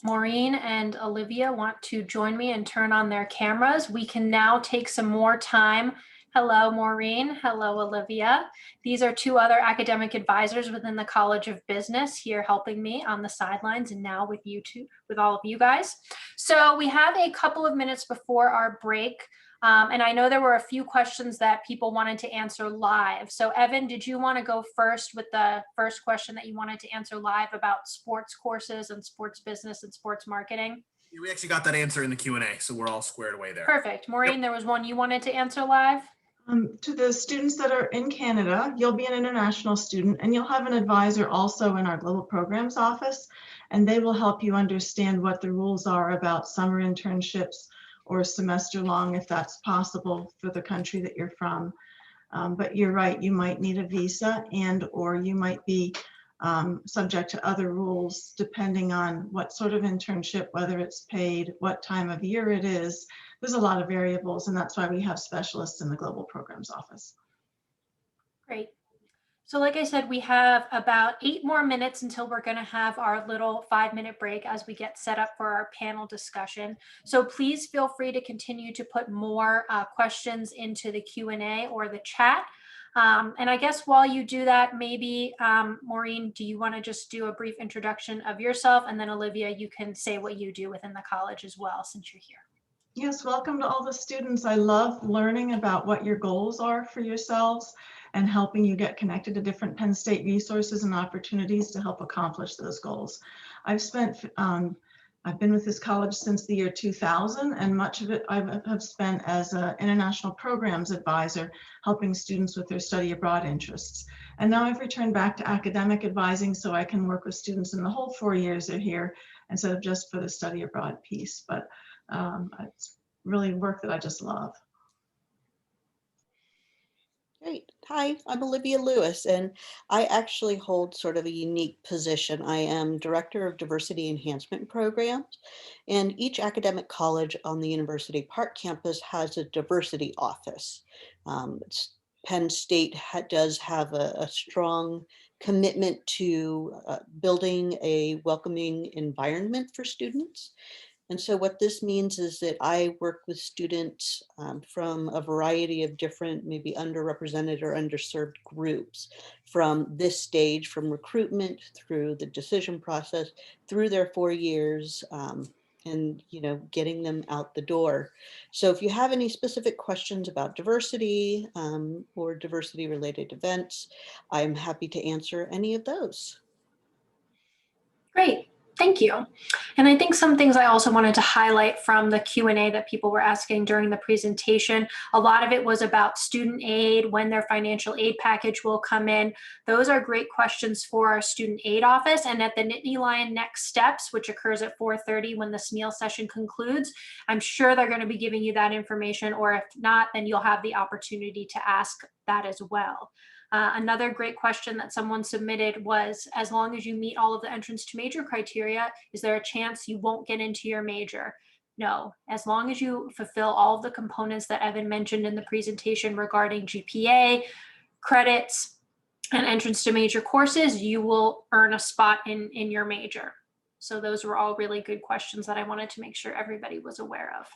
S3: Maureen and Olivia want to join me and turn on their cameras, we can now take some more time. Hello, Maureen. Hello, Olivia. These are 2 other academic advisors within the College of Business here helping me on the sidelines and now with you two, with all of you guys. So we have a couple of minutes before our break. And I know there were a few questions that people wanted to answer live. So Evan, did you want to go first with the first question that you wanted to answer live about sports courses and sports business and sports marketing?
S1: We actually got that answer in the Q&A, so we're all squared away there.
S3: Perfect. Maureen, yep. There was one you wanted to answer live?
S2: To the students that are in Canada, you'll be an international student and you'll have an advisor also in our global programs office, and they will help you understand what the rules are about summer internships or semester long, if that's possible for the country that you're from. But you're right, you might need a visa or you might be subject to other rules depending on what sort of internship, whether it's paid, what time of year it is. There's a lot of variables, and that's why we have specialists in the global programs office.
S3: Great. So like I said, we have about 8 more minutes until we're going to have our little 5-minute break as we get set up for our panel discussion. So please feel free to continue to put more questions into the Q&A or the chat. And I guess while you do that, maybe, Maureen, do you want to just do a brief introduction of yourself? And then Olivia, you can say what you do within the college as well, since you're here.
S2: Yes, welcome to all the students. I love learning about what your goals are for yourselves and helping you get connected to different Penn State resources and opportunities to help accomplish those goals. I've been with this college since the year 2000, and much of it I have spent as an international programs advisor, helping students with their study abroad interests. And now I've returned back to academic advising so I can work with students in the whole 4 years they're here instead of just for the study abroad piece. But it's really work that I just love.
S5: Great. Hi, I'm Olivia Lewis, and I actually hold sort of a unique position. I am Director of Diversity Enhancement Programs, and each academic college on the University Park campus has a diversity office. Penn State does have a strong commitment to building a welcoming environment for students. And so what this means is that I work with students from a variety of different, maybe underrepresented or underserved groups from this stage, from recruitment through the decision process, through their 4 years, and getting them out the door. So if you have any specific questions about diversity or diversity related events, I'm happy to answer any of those.
S3: Great. Thank you. And I think some things I also wanted to highlight from the Q&A that people were asking during the presentation. A lot of it was about student aid, when their financial aid package will come in. Those are great questions for our student aid office. And at the Nittany Lion Next Steps, which occurs at 4:30 when the Smeal session concludes, I'm sure they're going to be giving you that information, or if not, then you'll have the opportunity to ask that as well. Another great question that someone submitted was, as long as you meet all of the entrance to major criteria, is there a chance you won't get into your major? No, as long as you fulfill all of the components that Evan mentioned in the presentation regarding GPA, credits, and entrance to major courses, you will earn a spot in your major. So those were all really good questions that I wanted to make sure everybody was aware of.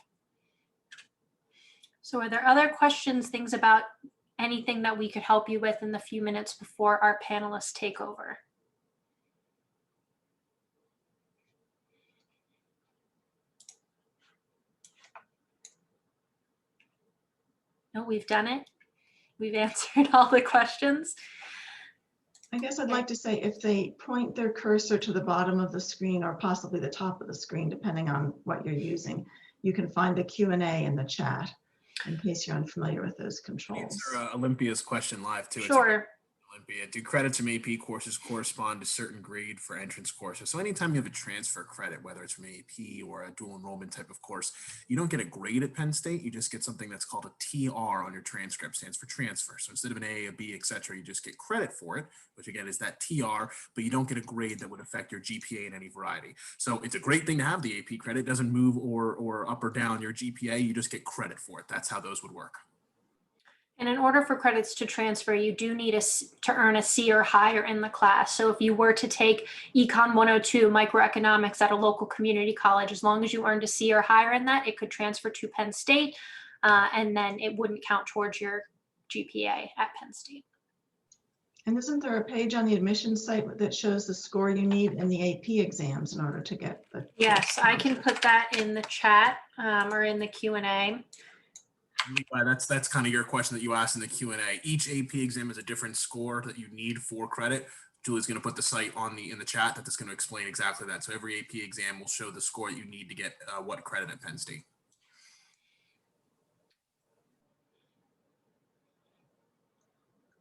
S3: So are there other questions, things about anything that we could help you with in the few minutes before our panelists take over? No, we've done it. We've answered all the questions.
S2: I guess I'd like to say, if they point their cursor to the bottom of the screen or possibly the top of the screen, depending on what you're using, you can find the Q&A in the chat, in case you're unfamiliar with those controls.
S1: Answer Olympia's question live too.
S3: Sure.
S1: Olympia, do credits from AP courses correspond to certain grade for entrance courses? So anytime you have a transfer credit, whether it's from AP or a dual enrollment type of course, you don't get a grade at Penn State. You just get something that's called a TR on your transcript, stands for transfer. So instead of an A, a B, etc., you just get credit for it, which again is that TR, but you don't get a grade that would affect your GPA in any variety. So it's a great thing to have the AP credit. It doesn't move or up or down your GPA. You just get credit for it. That's how those would work.
S3: And in order for credits to transfer, you do need to earn a C or higher in the class. So if you were to take Econ 102 microeconomics at a local community college, as long as you earned a C or higher in that, it could transfer to Penn State, and then it wouldn't count towards your GPA at Penn State.
S2: And isn't there a page on the admissions site that shows the score you need in the AP exams in order to get the?
S3: Yes, I can put that in the chat or in the Q&A.
S1: Levi, that's kind of your question that you asked in the Q&A. Each AP exam is a different score that you need for credit. Julie's going to put the site in the chat that's going to explain exactly that. So every AP exam will show the score that you need to get what credit at Penn State.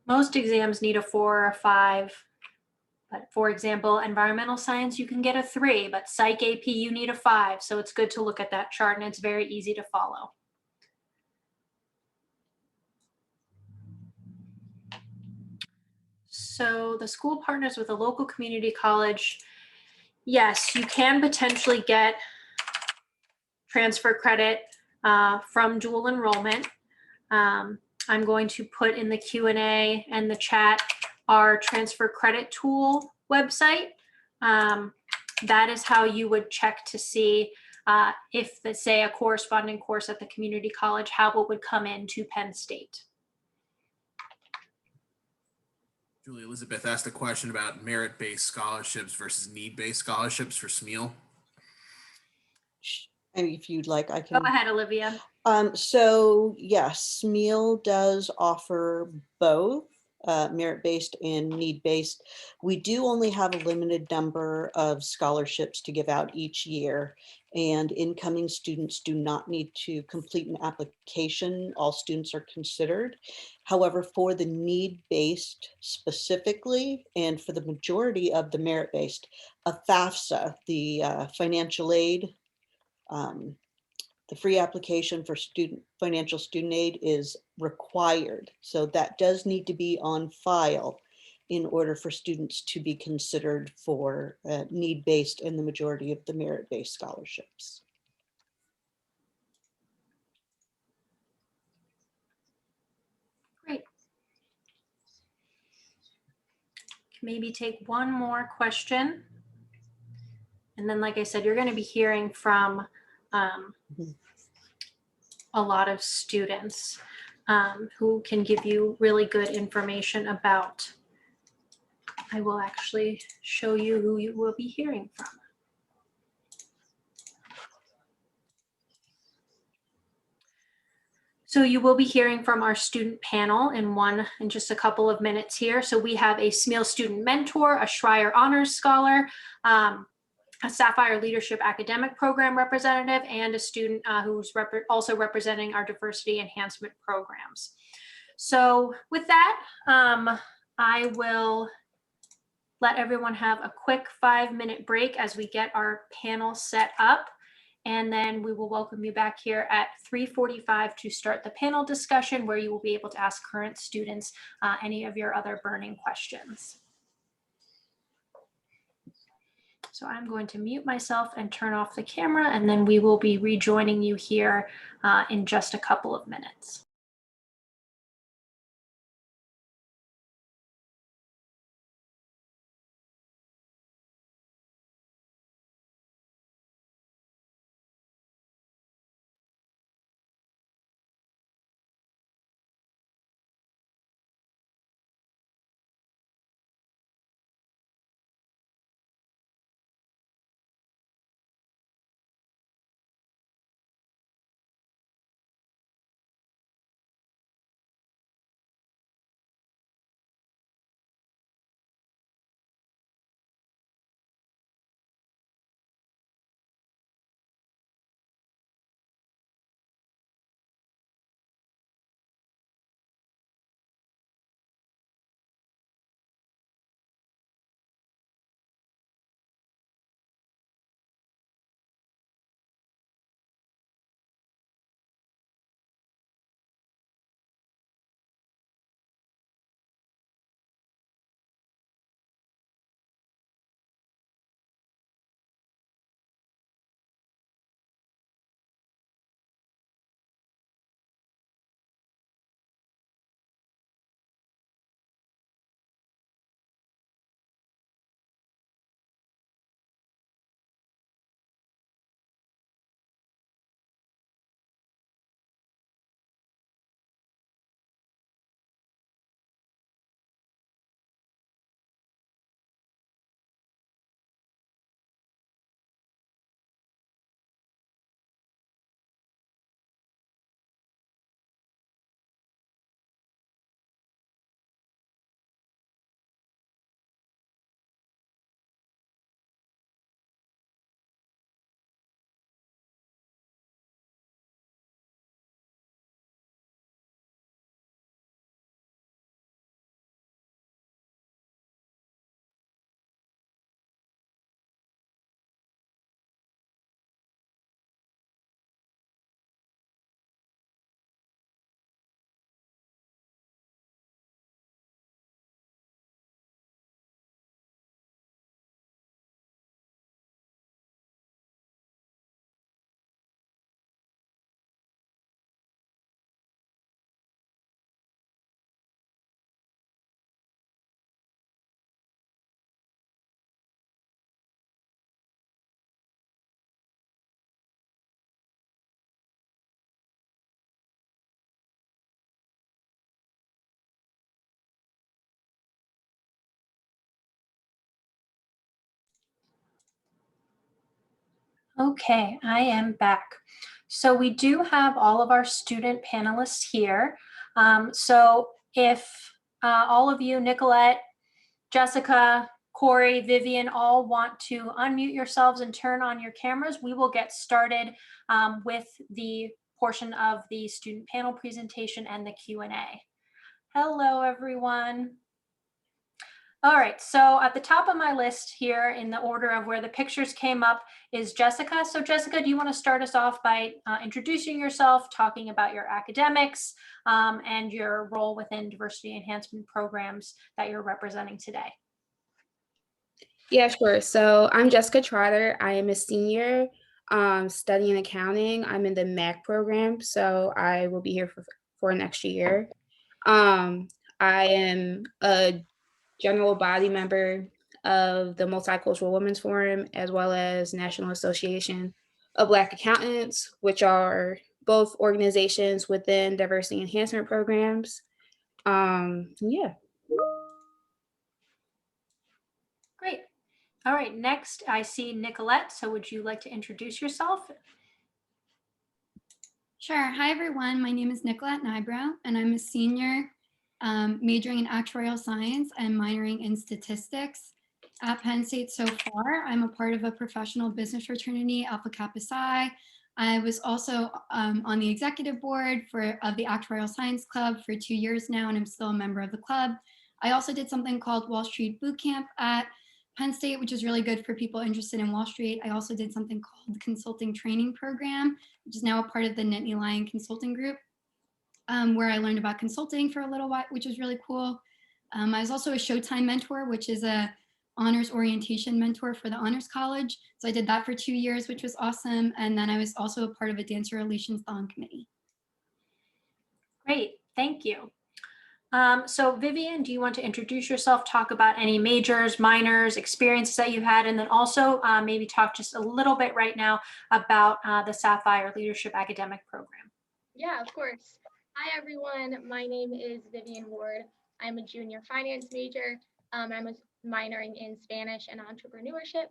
S3: Most exams need a 4 or a 5. But for example, environmental science, you can get a 3, but psych AP, you need a 5. So it's good to look at that chart, and it's very easy to follow. So the school partners with a local community college. Yes, you can potentially get transfer credit from dual enrollment. I'm going to put in the Q&A and the chat our transfer credit tool website. That is how you would check to see if, say, a corresponding course at the community college, how it would come into Penn State.
S1: Julie, Elizabeth asked a question about merit-based scholarships versus need-based scholarships for Smeal.
S5: And if you'd like, I can.
S3: Go ahead, Olivia.
S5: So yes, Smeal does offer both merit-based and need-based. We do only have a limited number of scholarships to give out each year, and incoming students do not need to complete an application. All students are considered. However, for the need-based specifically, and for the majority of the merit-based, a FAFSA, the financial aid, the free application for financial student aid is required. So that does need to be on file in order for students to be considered for need-based and the majority of the merit-based scholarships.
S3: Great. Maybe take one more question. And then, like I said, you're going to be hearing from a lot of students who can give you really good information about. I will actually show you who you will be hearing from. So you will be hearing from our student panel in just a couple of minutes here. So we have a Smeal student mentor, a Schreier Honors Scholar, a Sapphire Leadership Academic Program representative, and a student who's also representing our diversity enhancement programs. So with that, I will let everyone have a quick 5-minute break as we get our panel set up. And then we will welcome you back here at 3:45 to start the panel discussion, where you will be able to ask current students any of your other burning questions. So I'm going to mute myself and turn off the camera, and then we will be rejoining you here in just a couple of minutes. Okay, I am back. So we do have all of our student panelists here. So if all of you, Nicolette, Jessica, Corey, Vivian, all want to unmute yourselves and turn on your cameras, we will get started with the portion of the student panel presentation and the Q&A. Hello, everyone. All right, so at the top of my list here in the order of where the pictures came up is Jessica. So Jessica, do you want to start us off by introducing yourself, talking about your academics and your role within diversity enhancement programs that you're representing today?
S6: Yeah, sure. So I'm Jessica Trotter. I am a senior studying accounting. I'm in the MAC program, so I will be here for an extra year. I am a general body member of the Multicultural Women's Forum, as well as National Association of Black Accountants, which are both organizations within diversity enhancement programs. Yeah.
S3: Great. All right, next I see Nicolette. So would you like to introduce yourself?
S7: Sure. Hi, everyone. My name is Nicolette Nybrow, and I'm a senior majoring in actuarial science and minoring in statistics. at Penn State so far. I'm a part of a professional business fraternity, Alpha Kappa Psi. I was also on the executive board of the Actuarial Science Club for 2 years now, and I'm still a member of the club. I also did something called Wall Street Boot Camp at Penn State, which is really good for people interested in Wall Street. I also did something called the Consulting Training Program, which is now a part of the Nittany Lion Consulting Group, where I learned about consulting for a little while, which was really cool. I was also a Showtime mentor, which is a honors orientation mentor for the Honors College. So I did that for 2 years, which was awesome. And then I was also a part of a Dancer Relations Thon Committee.
S3: Great, thank you. So Vivian, do you want to introduce yourself, talk about any majors, minors, experiences that you had, and then also maybe talk just a little bit right now about the Sapphire Leadership Academic Program?
S8: Yeah, of course. Hi, everyone. My name is Vivian Ward. I'm a junior finance major. I'm minoring in Spanish and entrepreneurship.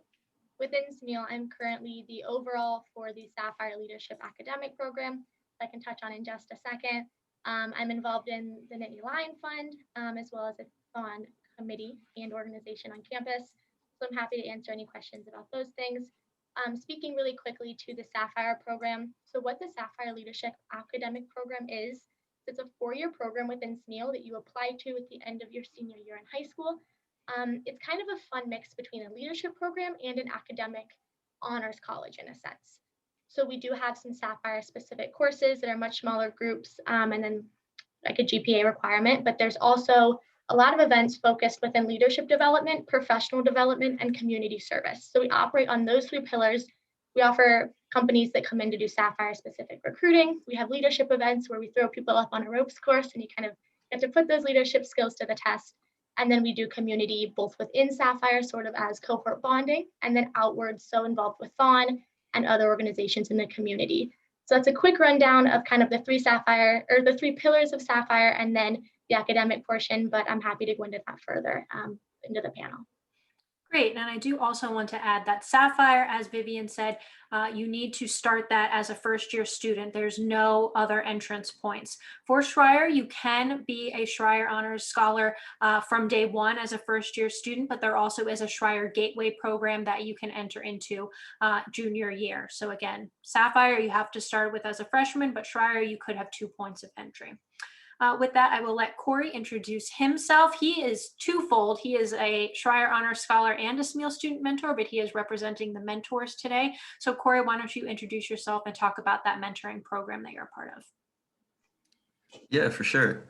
S8: Within Smeal, I'm currently the overall for the Sapphire Leadership Academic Program that I can touch on in just a second. I'm involved in the Nittany Lion Fund, as well as a Thon committee and organization on campus. So I'm happy to answer any questions about those things. Speaking really quickly to the Sapphire program. So what the Sapphire Leadership Academic Program is, it's a 4-year program within Smeal that you apply to at the end of your senior year in high school. It's kind of a fun mix between a leadership program and an academic honors college in a sense. So we do have some Sapphire specific courses that are much smaller groups, and then like a GPA requirement, but there's also a lot of events focused within leadership development, professional development, and community service. So we operate on those 3 pillars. We offer companies that come in to do Sapphire specific recruiting. We have leadership events where we throw people up on a ropes course and you kind of get to put those leadership skills to the test. And then we do community both within Sapphire, sort of as cohort bonding, and then outwards, so involved with Thon and other organizations in the community. So that's a quick rundown of kind of the 3 Sapphire, or the 3 pillars of Sapphire, and then the academic portion, but I'm happy to go into that further into the panel.
S3: Great, and I do also want to add that Sapphire, as Vivian said, you need to start that as a first-year student. There's no other entrance points. For Schreyer, you can be a Schreyer Honors Scholar from day 1 as a first-year student, but there also is a Schreyer Gateway program that you can enter into junior year. So again, Sapphire, you have to start with as a freshman, but Schreyer, you could have 2 points of entry. With that, I will let Corey introduce himself. He is twofold. He is a Schreyer Honors Scholar and a Smeal Student Mentor, but he is representing the mentors today. So Corey, why don't you introduce yourself and talk about that mentoring program that you're a part of?
S9: Yeah, for sure.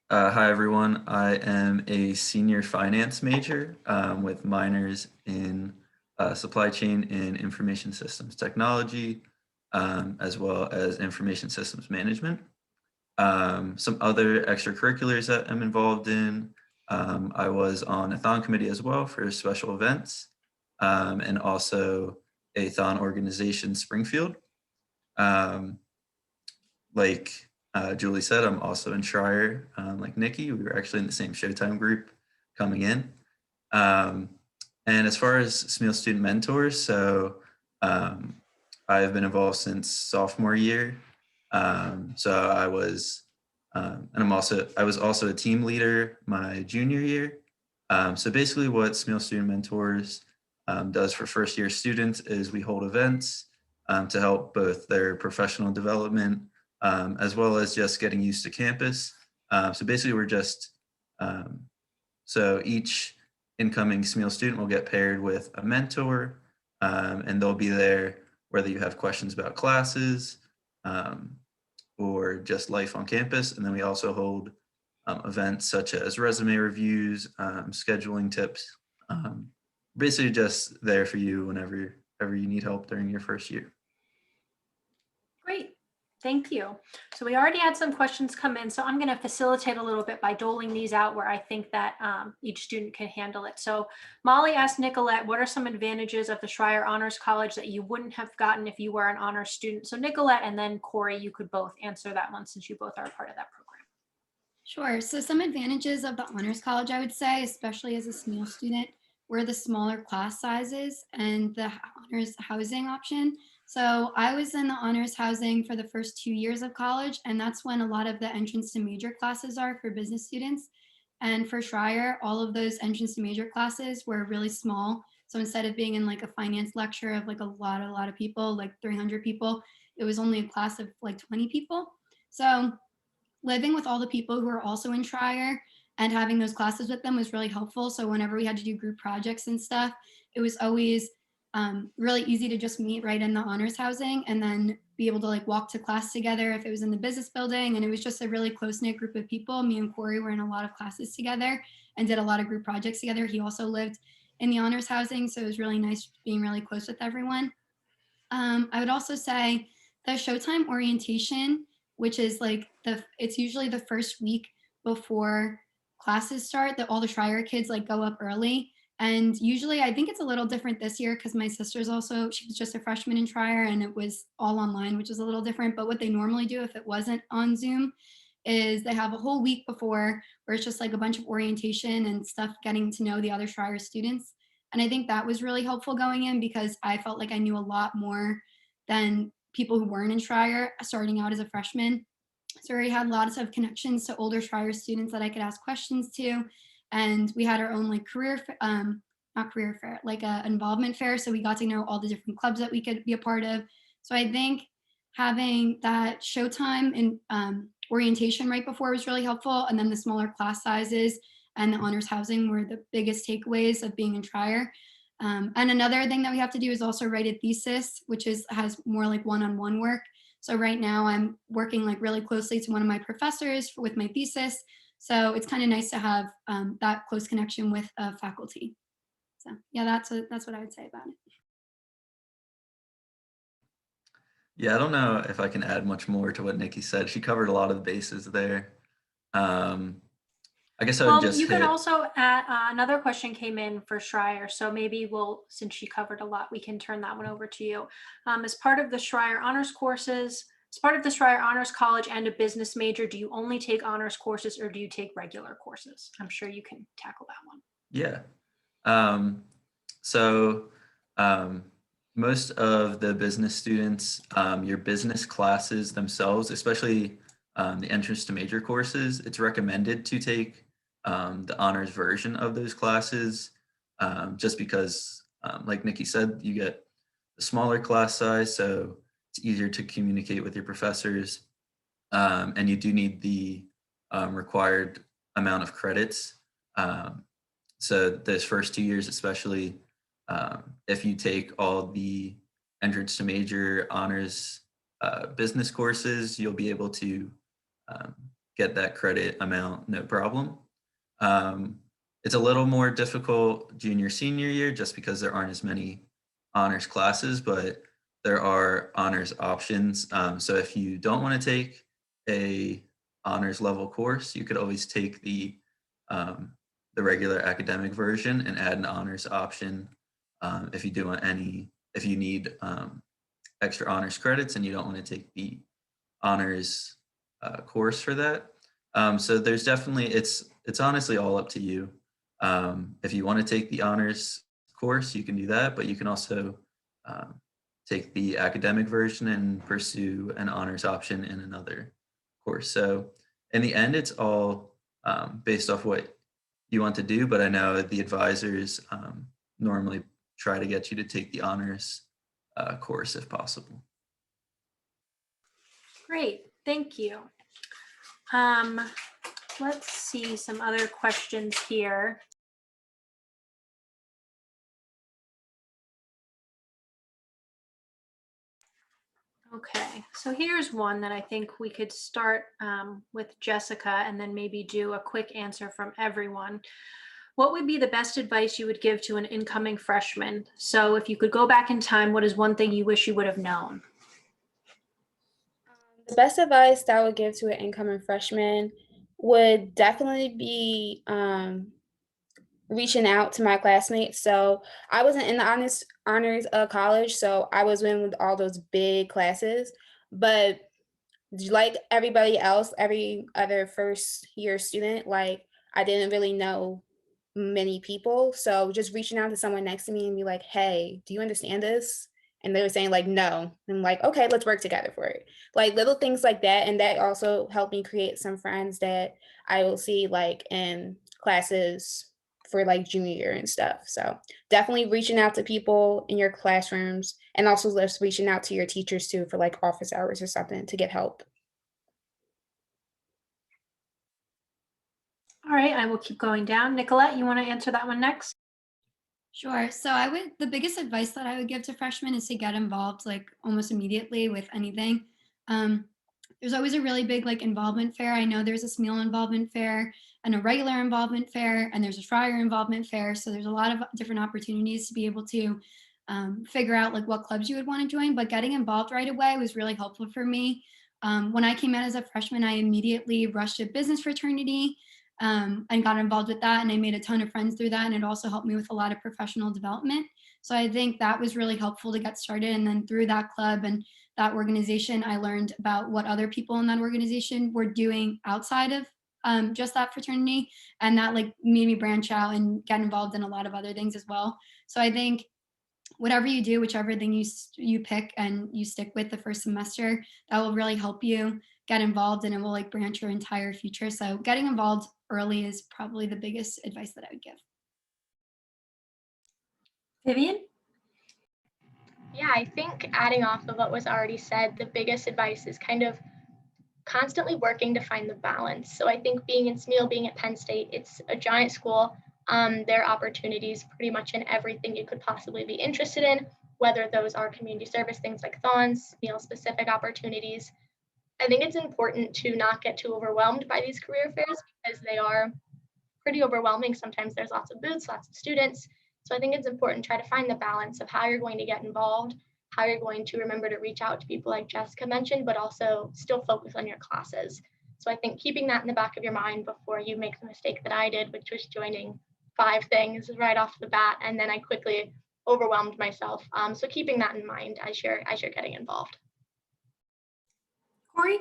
S9: Hi, everyone. I am a senior finance major with minors in supply chain and information systems technology, as well as information systems management. Some other extracurriculars that I'm involved in. I was on a Thon committee as well for special events, and also a Thon organization, Springfield. Like Julie said, I'm also in Schreyer, like Nikki. We were actually in the same Showtime group coming in. And as far as Smeal Student Mentors, so I've been involved since sophomore year. So I was, and I was also a team leader my junior year. So basically what Smeal Student Mentors does for first year students is we hold events to help both their professional development as well as just getting used to campus. So basically we're just, so each incoming Smeal student will get paired with a mentor and they'll be there whether you have questions about classes, or just life on campus. And then we also hold events such as resume reviews, scheduling tips, basically just there for you whenever you need help during your first year.
S3: Great. Thank you. So we already had some questions come in, so I'm going to facilitate a little bit by doling these out where I think that each student can handle it. So Molly asked Nicolette, what are some advantages of the Schreyer Honors College that you wouldn't have gotten if you were an honors student? So Nicolette and then Corey, you could both answer that one since you both are a part of that program.
S7: Sure. So some advantages of the Honors College, I would say, especially as a Smeal student, were the smaller class sizes and the honors housing option. So I was in the honors housing for the first 2 years of college, and that's when a lot of the entrance to major classes are for business students. And for Schreier, all of those entrance to major classes were really small. So instead of being in like a finance lecture of like a lot of people, like 300 people, it was only a class of like 20 people. So living with all the people who are also in Schreier and having those classes with them was really helpful. So whenever we had to do group projects and stuff, it was always really easy to just meet right in the honors housing and then be able to like walk to class together if it was in the business building. And it was just a really close-knit group of people. Me and Corey were in a lot of classes together and did a lot of group projects together. He also lived in the honors housing, so it was really nice being really close with everyone. I would also say the Showtime orientation, which is like it's usually the first week before classes start, that all the Schreier kids like go up early. And usually I think it's a little different this year because my sister's also, she was just a freshman in Schreier and it was all online, which is a little different. But what they normally do if it wasn't on Zoom is they have a whole week before where it's just like a bunch of orientation and stuff, getting to know the other Schreier students. And I think that was really helpful going in because I felt like I knew a lot more than people who weren't in Schreier starting out as a freshman. So we had lots of connections to older Schreier students that I could ask questions to. And we had our own like not career fair, like a involvement fair. So we got to know all the different clubs that we could be a part of. So I think having that Showtime and orientation right before was really helpful. And then the smaller class sizes and the honors housing were the biggest takeaways of being in Schreier. And another thing that we have to do is also write a thesis, which has more like one-on-one work. So right now I'm working like really closely to one of my professors with my thesis. So it's kind of nice to have that close connection with faculty. So yeah, that's what I would say about it.
S9: Yeah, I don't know if I can add much more to what Nikki said. She covered a lot of the bases there. I guess I would just
S3: you
S9: hit.
S3: can also add, another question came in for Schreier. So maybe since she covered a lot, we can turn that one over to you. As part of the Schreier honors courses, as part of the Schreier Honors College and a business major, do you only take honors courses or do you take regular courses? I'm sure you can tackle that one.
S9: Yeah. Most of the business students, your business classes themselves, especially the entrance to major courses, it's recommended to take the honors version of those classes, just because, like Nikki said, you get a smaller class size, so it's easier to communicate with your professors, and you do need the required amount of credits. So those first 2 years, especially, if you take all the entrance to major honors business courses, you'll be able to get that credit amount, no problem. It's a little more difficult junior, senior year, just because there aren't as many honors classes, but there are honors options. So if you don't want to take a honors level course, you could always take the regular academic version and add an honors option if you need extra honors credits and you don't want to take the honors course for that. So there's definitely, it's honestly all up to you. If you want to take the honors course, you can do that, but you can also take the academic version and pursue an honors option in another course. So in the end, it's all based off what you want to do, but I know the advisors normally try to get you to take the honors course if possible.
S3: Great, thank you. Let's see some other questions here. Okay, so here's one that I think we could start with Jessica and then maybe do a quick answer from everyone. What would be the best advice you would give to an incoming freshman? So if you could go back in time, what is one thing you wish you would have known?
S6: The best advice that I would give to an incoming freshman would definitely be reaching out to my classmates. So I wasn't in the honors college, so I was in with all those big classes. But like everybody else, every other first year student, like I didn't really know many people. So just reaching out to someone next to me and be like, hey, do you understand this? And they were saying like, no. And I'm like, okay, let's work together for it. Like little things like that. And that also helped me create some friends that I will see like in classes for like junior year and stuff. So definitely reaching out to people in your classrooms, and also just reaching out to your teachers too for like office hours or something to get help.
S3: All right, I will keep going down. Nicolette, you want to answer that one next?
S7: Sure. So the biggest advice that I would give to freshmen is to get involved like almost immediately with anything. There's always a really big like involvement fair. I know there's a Smeal involvement fair and a regular involvement fair, and there's a Schreier involvement fair. So there's a lot of different opportunities to be able to figure out like what clubs you would want to join, but getting involved right away was really helpful for me. When I came out as a freshman, I immediately rushed a business fraternity and got involved with that. And I made a ton of friends through that. And it also helped me with a lot of professional development. So I think that was really helpful to get started. And then through that club and that organization, I learned about what other people in that organization were doing outside of just that fraternity. And that like made me branch out and get involved in a lot of other things as well. So I think whatever you do, whichever thing you pick and you stick with the first semester, that will really help you get involved, and it will like branch your entire future. So getting involved early is probably the biggest advice that I would give.
S3: Vivian?
S8: Yeah, I think adding off of what was already said, the biggest advice is kind of constantly working to find the balance. So I think being in Smeal, being at Penn State, it's a giant school. There are opportunities pretty much in everything you could possibly be interested in, whether those are community service, things like Thons, Smeal specific opportunities. I think it's important to not get too overwhelmed by these career fairs because they are pretty overwhelming. Sometimes there's lots of booths, lots of students. So I think it's important to try to find the balance of how you're going to get involved, how you're going to remember to reach out to people like Jessica mentioned, but also still focus on your classes. So I think keeping that in the back of your mind before you make the mistake that I did, which was joining 5 things right off the bat, and then I quickly overwhelmed myself. So keeping that in mind as you're getting involved.
S3: Corey?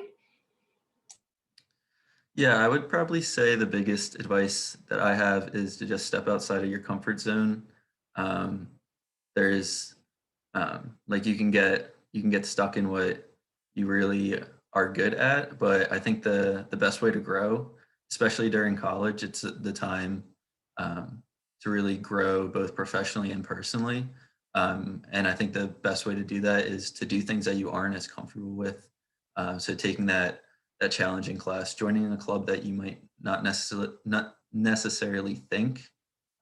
S9: Yeah, I would probably say the biggest advice that I have is to just step outside of your comfort zone. There's like you can get stuck in what you really are good at, but I think the best way to grow, especially during college, it's the time to really grow both professionally and personally. And I think the best way to do that is to do things that you aren't as comfortable with. So taking that challenging class, joining a club that you might not necessarily think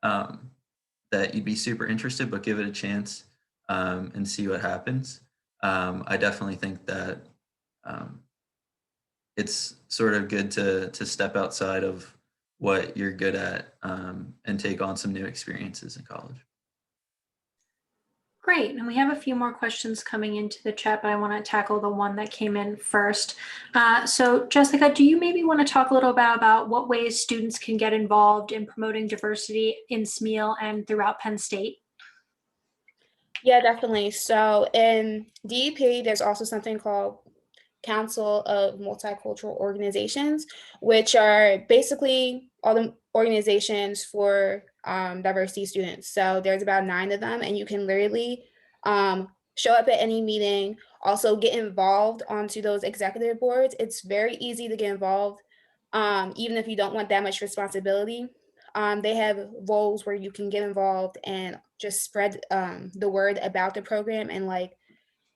S9: that you'd be super interested, but give it a chance and see what happens. I definitely think that it's sort of good to step outside of what you're good at and take on some new experiences in college.
S3: Great, and we have a few more questions coming into the chat, but I want to tackle the one that came in first. So Jessica, do you maybe want to talk a little about what ways students can get involved in promoting diversity in Smeal and throughout Penn State?
S6: Yeah, definitely. So in DEP, there's also something called Council of Multicultural Organizations, which are basically all the organizations for diversity students. So there's about 9 of them, and you can literally show up at any meeting, also get involved onto those executive boards. It's very easy to get involved, even if you don't want that much responsibility. They have roles where you can get involved and just spread the word about the program and like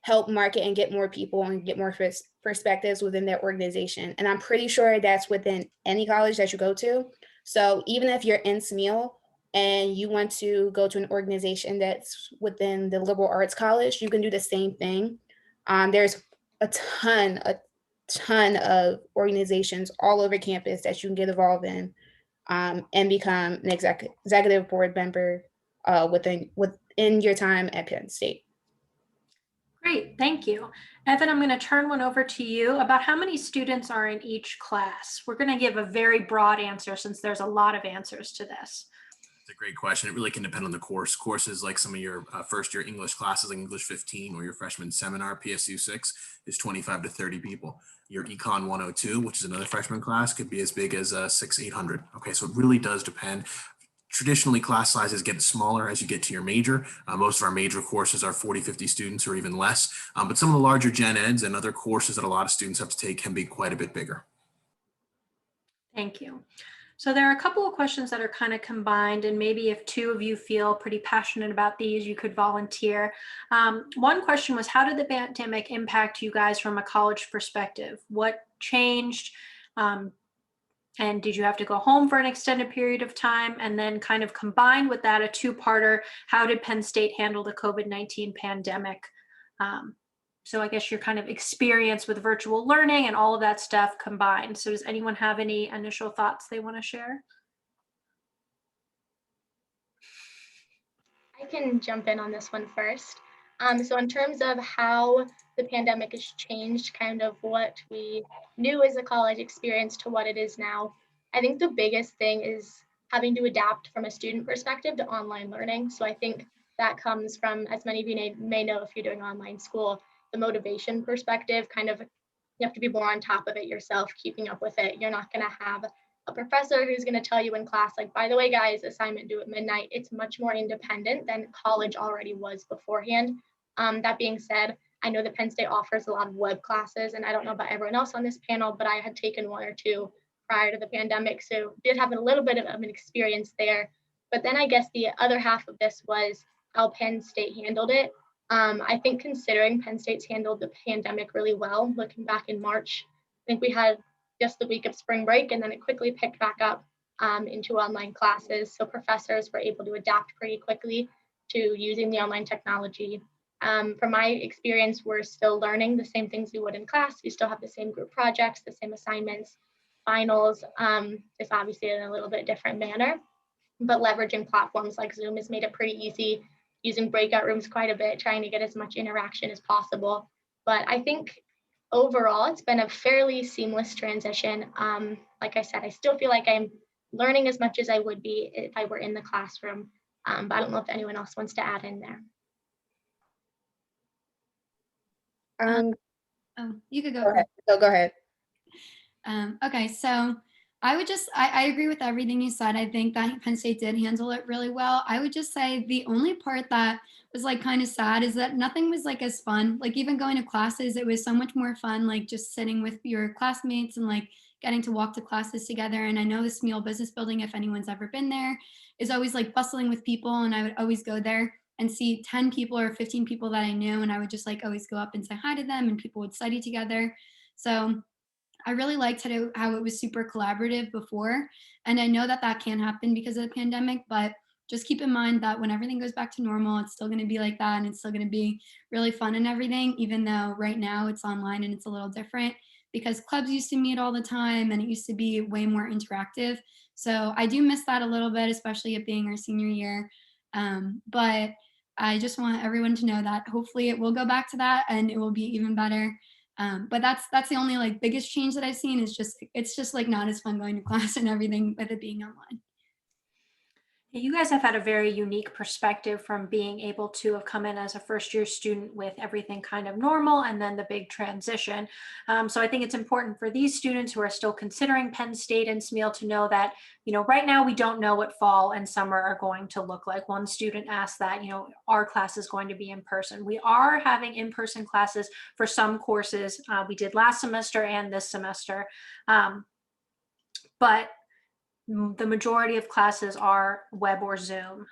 S6: help market and get more people and get more perspectives within their organization. And I'm pretty sure that's within any college that you go to. So even if you're in Smeal and you want to go to an organization that's within the liberal arts college, you can do the same thing. There's a ton of organizations all over campus that you can get involved in and become an executive board member within your time at Penn State.
S3: Great, thank you. Evan, I'm going to turn one over to you about how many students are in each class. We're going to give a very broad answer since there's a lot of answers to this.
S1: It's a great question. It really can depend on the course. Courses like some of your first year English classes like English 15 or your freshman seminar, PSU 6, is 25 to 30 people. Your Econ 102, which is another freshman class, could be as big as 600-800. Okay, so it really does depend. Traditionally, class sizes get smaller as you get to your major. Most of our major courses are 40-50 students or even less, but some of the larger gen eds and other courses that a lot of students have to take can be quite a bit bigger.
S3: Thank you. So there are a couple of questions that are kind of combined, and maybe if two of you feel pretty passionate about these, you could volunteer. One question was, how did the pandemic impact you guys from a college perspective? What changed? And did you have to go home for an extended period of time? And then kind of combined with that, a two-parter, how did Penn State handle the COVID-19 pandemic? So I guess your kind of experience with virtual learning and all of that stuff combined. So does anyone have any initial thoughts they want to share?
S8: I can jump in on this one first. So in terms of how the pandemic has changed kind of what we knew as a college experience to what it is now, I think the biggest thing is having to adapt from a student perspective to online learning. So I think that comes from, as many of you may know if you're doing online school, the motivation perspective, kind of you have to be more on top of it yourself, keeping up with it. You're not going to have a professor who's going to tell you in class, like, by the way, guys, assignment due at midnight. It's much more independent than college already was beforehand. That being said, I know that Penn State offers a lot of web classes, and I don't know about everyone else on this panel, but I had taken one or two prior to the pandemic, so did have a little bit of an experience there. But then I guess the other half of this was how Penn State handled it. I think considering Penn State's handled the pandemic really well, looking back in March, I think we had just the week of spring break, and then it quickly picked back up into online classes. So professors were able to adapt pretty quickly to using the online technology. From my experience, we're still learning the same things we would in class. We still have the same group projects, the same assignments, finals. It's obviously in a little bit different manner, but leveraging platforms like Zoom has made it pretty easy, using breakout rooms quite a bit, trying to get as much interaction as possible. But I think overall, it's been a fairly seamless transition. Like I said, I still feel like I'm learning as much as I would be if I were in the classroom. But I don't know if anyone else wants to add in there.
S7: Oh, you could go.
S6: Go ahead. So go ahead.
S7: Okay, so I agree with everything you said. I think that Penn State did handle it really well. I would just say the only part that was like kind of sad is that nothing was like as fun. Like even going to classes, it was so much more fun, like just sitting with your classmates and like getting to walk to classes together. And I know the Smeal Business Building, if anyone's ever been there, is always like bustling with people. And I would always go there and see 10 people or 15 people that I knew. And I would just like always go up and say hi to them, and people would study together. So I really liked how it was super collaborative before. And I know that that can happen because of the pandemic, but just keep in mind that when everything goes back to normal, it's still going to be like that. And it's still going to be really fun and everything, even though right now it's online and it's a little different because clubs used to meet all the time and it used to be way more interactive. So I do miss that a little bit, especially it being our senior year. But I just want everyone to know that hopefully it will go back to that and it will be even better. But that's the only like biggest change that I've seen is it's just like not as fun going to class and everything with it being online.
S3: You guys have had a very unique perspective from being able to have come in as a first year student with everything kind of normal and then the big transition. So I think it's important for these students who are still considering Penn State and Smeal to know that, you know, right now we don't know what fall and summer are going to look like. One student asked that, you know, our class is going to be in person. We are having in-person classes for some courses. We did last semester and this semester. But the majority of classes are web or Zoom.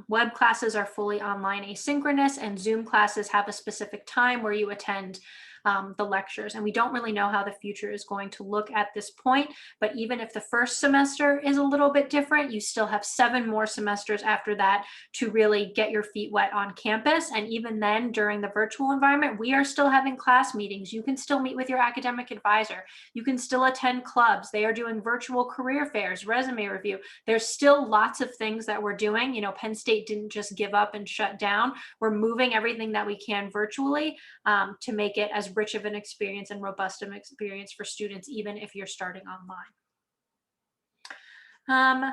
S3: Web classes are fully online asynchronous, and Zoom classes have a specific time where you attend the lectures. And we don't really know how the future is going to look at this point, but even if the first semester is a little bit different, you still have 7 more semesters after that to really get your feet wet on campus. And even then, during the virtual environment, we are still having class meetings. You can still meet with your academic advisor. You can still attend clubs. They are doing virtual career fairs, resume review. There's still lots of things that we're doing. You know, Penn State didn't just give up and shut down. We're moving everything that we can virtually to make it as rich of an experience and robust of an experience for students, even if you're starting online.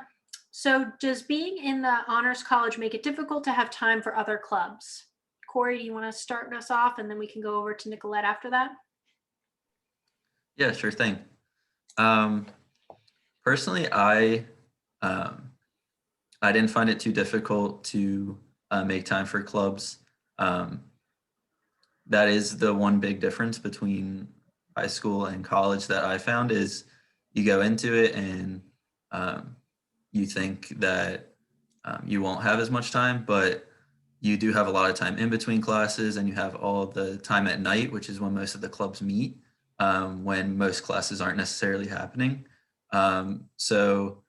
S3: So does being in the Honors College make it difficult to have time for other clubs? Corey, do you want to start us off and then we can go over to Nicolette after that?
S9: Yeah, sure thing. Personally, I didn't find it too difficult to make time for clubs. That is the one big difference between high school and college that I found is you go into it and you think that you won't have as much time, but you do have a lot of time in between classes, and you have all the time at night, which is when most of the clubs meet, when most classes aren't necessarily happening. So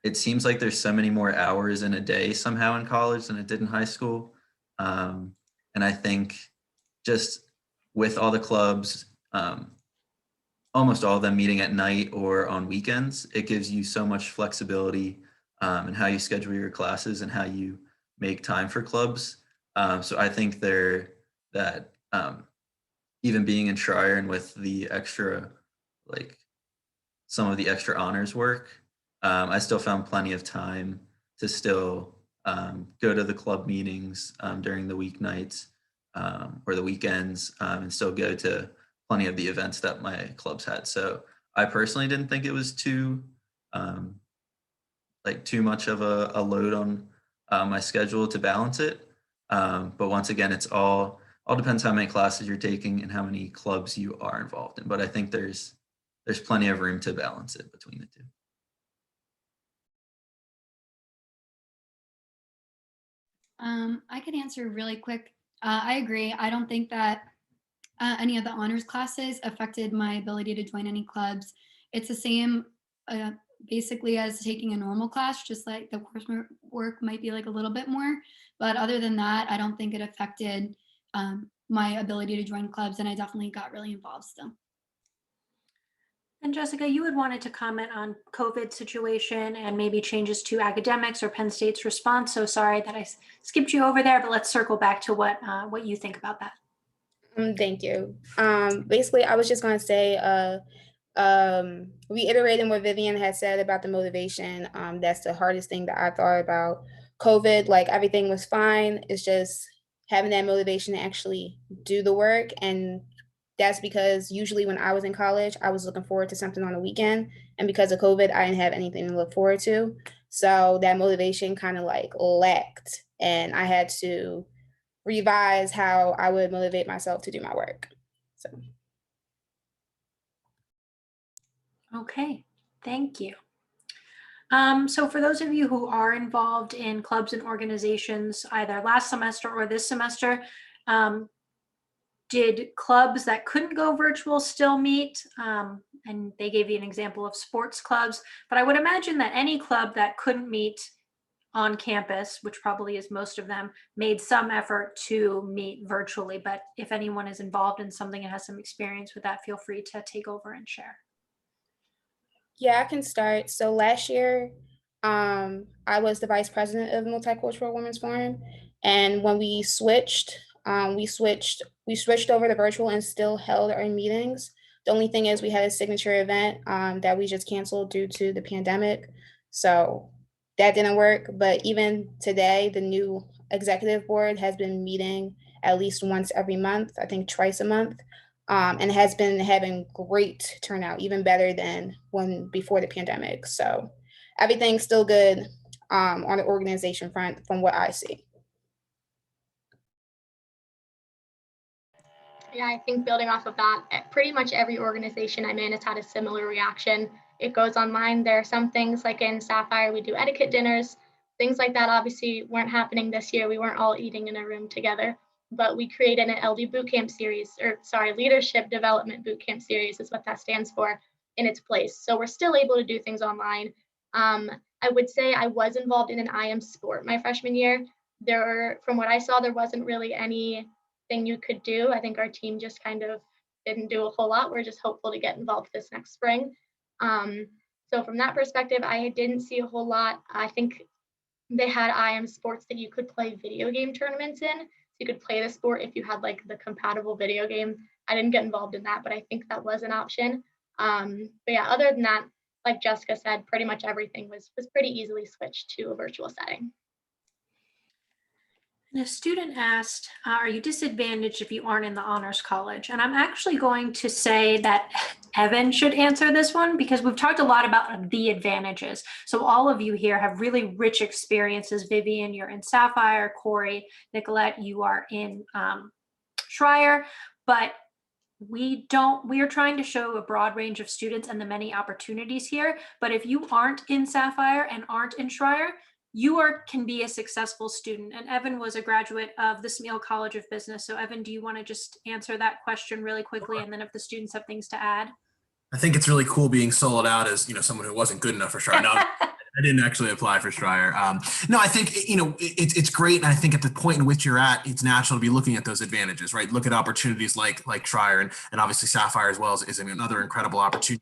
S9: it seems like there's so many more hours in a day somehow in college than it did in high school. And I think just with all the clubs, almost all of them meeting at night or on weekends, it gives you so much flexibility in how you schedule your classes and how you make time for clubs. So I think that even being in Schreier and with the extra, like some of the extra honors work, I still found plenty of time to still go to the club meetings during the weeknights or the weekends, and still go to plenty of the events that my clubs had. So I personally didn't think it was too much of a load on my schedule to balance it. But once again, it's all depends how many classes you're taking and how many clubs you are involved in. But I think there's plenty of room to balance it between the two.
S7: I could answer really quick. I agree. I don't think that any of the honors classes affected my ability to join any clubs. It's the same basically as taking a normal class, just like the coursework might be like a little bit more. But other than that, I don't think it affected my ability to join clubs, and I definitely got really involved still.
S3: And Jessica, you had wanted to comment on COVID situation and maybe changes to academics or Penn State's response. So sorry that I skipped you over there, but let's circle back to what you think about that.
S6: Thank you. Basically, I was just going to say, reiterating what Vivian had said about the motivation. That's the hardest thing that I thought about COVID. Like, everything was fine. It's just having that motivation to actually do the work. And that's because usually when I was in college, I was looking forward to something on the weekend. And because of COVID, I didn't have anything to look forward to. So that motivation kind of like lacked. And I had to revise how I would motivate myself to do my work. So.
S3: Okay, thank you. So for those of you who are involved in clubs and organizations, either last semester or this semester, did clubs that couldn't go virtual still meet? And they gave you an example of sports clubs, but I would imagine that any club that couldn't meet on campus, which probably is most of them, made some effort to meet virtually. But if anyone is involved in something and has some experience with that, feel free to take over and share.
S6: Yeah, I can start. So last year, I was the vice president of Multicultural Women's Forum, and when we switched over to virtual and still held our meetings. The only thing is we had a signature event that we just canceled due to the pandemic, so that didn't work. But even today, the new executive board has been meeting at least once every month, I think twice a month. And has been having great turnout, even better than before the pandemic. So everything's still good on the organization front from what I see.
S8: Yeah, I think building off of that, pretty much every organization I'm in has had a similar reaction. It goes online. There are some things like in Sapphire, we do etiquette dinners, things like that obviously weren't happening this year. We weren't all eating in a room together. But we created an LD bootcamp series, Leadership Development Bootcamp series is what that stands for, in its place. So we're still able to do things online. I would say I was involved in an IM sport my freshman year. From what I saw, there wasn't really anything you could do. I think our team just kind of didn't do a whole lot. We're just hopeful to get involved this next spring. So from that perspective, I didn't see a whole lot. I think they had IM sports that you could play video game tournaments in. You could play the sport if you had like the compatible video game. I didn't get involved in that, but I think that was an option. But yeah, other than that, like Jessica said, pretty much everything was pretty easily switched to a virtual setting.
S3: And a student asked, are you disadvantaged if you aren't in the honors college? And I'm actually going to say that Evan should answer this one because we've talked a lot about the advantages. So all of you here have really rich experiences. Vivian, you're in Sapphire. Corey, Nicolette, you are in Schreier. But we are trying to show a broad range of students and the many opportunities here. But if you aren't in Sapphire and aren't in Schreier, can be a successful student. And Evan was a graduate of the Smeal College of Business. So Evan, do you want to just answer that question really quickly? And then if the students have things to add.
S1: I think it's really cool being sold out as, someone who wasn't good enough for Schreier. No, I didn't actually apply for Schreier. No, I think, it's great. And I think at the point in which you're at, it's natural to be looking at those advantages, right? Look at opportunities like Schreier and obviously Sapphire as well is another incredible opportunity.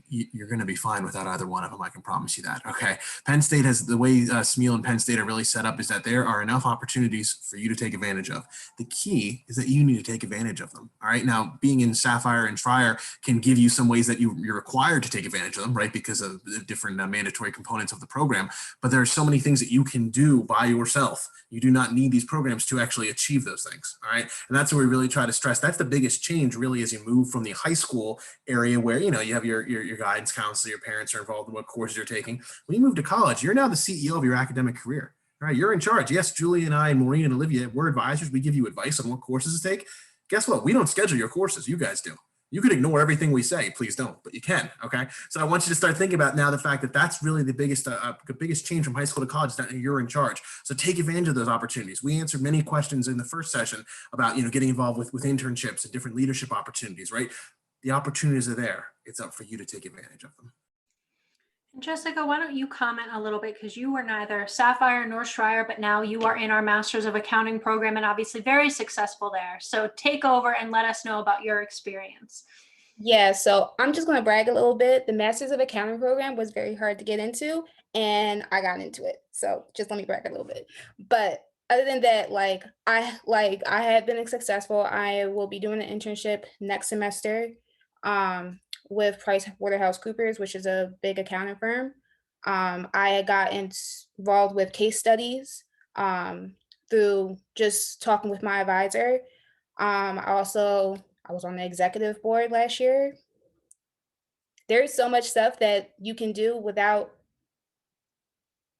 S1: You're going to be fine without either one of them. I can promise you that. Okay. Penn State has the way Smeal and Penn State are really set up is that there are enough opportunities for you to take advantage of. The key is that you need to take advantage of them. All right. Now, being in Sapphire and Schreier can give you some ways that you're required to take advantage of them, right? Because of the different mandatory components of the program. But there are so many things that you can do by yourself. You do not need these programs to actually achieve those things. All right. And that's what we really try to stress. That's the biggest change really as you move from the high school area where, you have your guidance counselor, your parents are involved in what courses you're taking. When you move to college, you're now the CEO of your academic career. All right, you're in charge. Yes, Julie and I and Maureen and Olivia, we're advisors. We give you advice on what courses to take. Guess what? We don't schedule your courses. You guys do. You could ignore everything we say. Please don't, but you can. Okay. So I want you to start thinking about now the fact that that's really the biggest change from high school to college is that you're in charge. So take advantage of those opportunities. We answered many questions in the first session about, getting involved with internships and different leadership opportunities, right? The opportunities are there. It's up for you to take advantage of them.
S3: Jessica, why don't you comment a little bit, because you were neither Sapphire nor Schreier, but now you are in our Masters of Accounting program and obviously very successful there. So take over and let us know about your experience.
S6: Yeah, so I'm just going to brag a little bit. The Masters of Accounting program was very hard to get into, and I got into it. So just let me brag a little bit. But other than that, I have been successful. I will be doing an internship next semester with PricewaterhouseCoopers, which is a big accounting firm. I got involved with case studies through just talking with my advisor. I was on the executive board last year. There's so much stuff that you can do without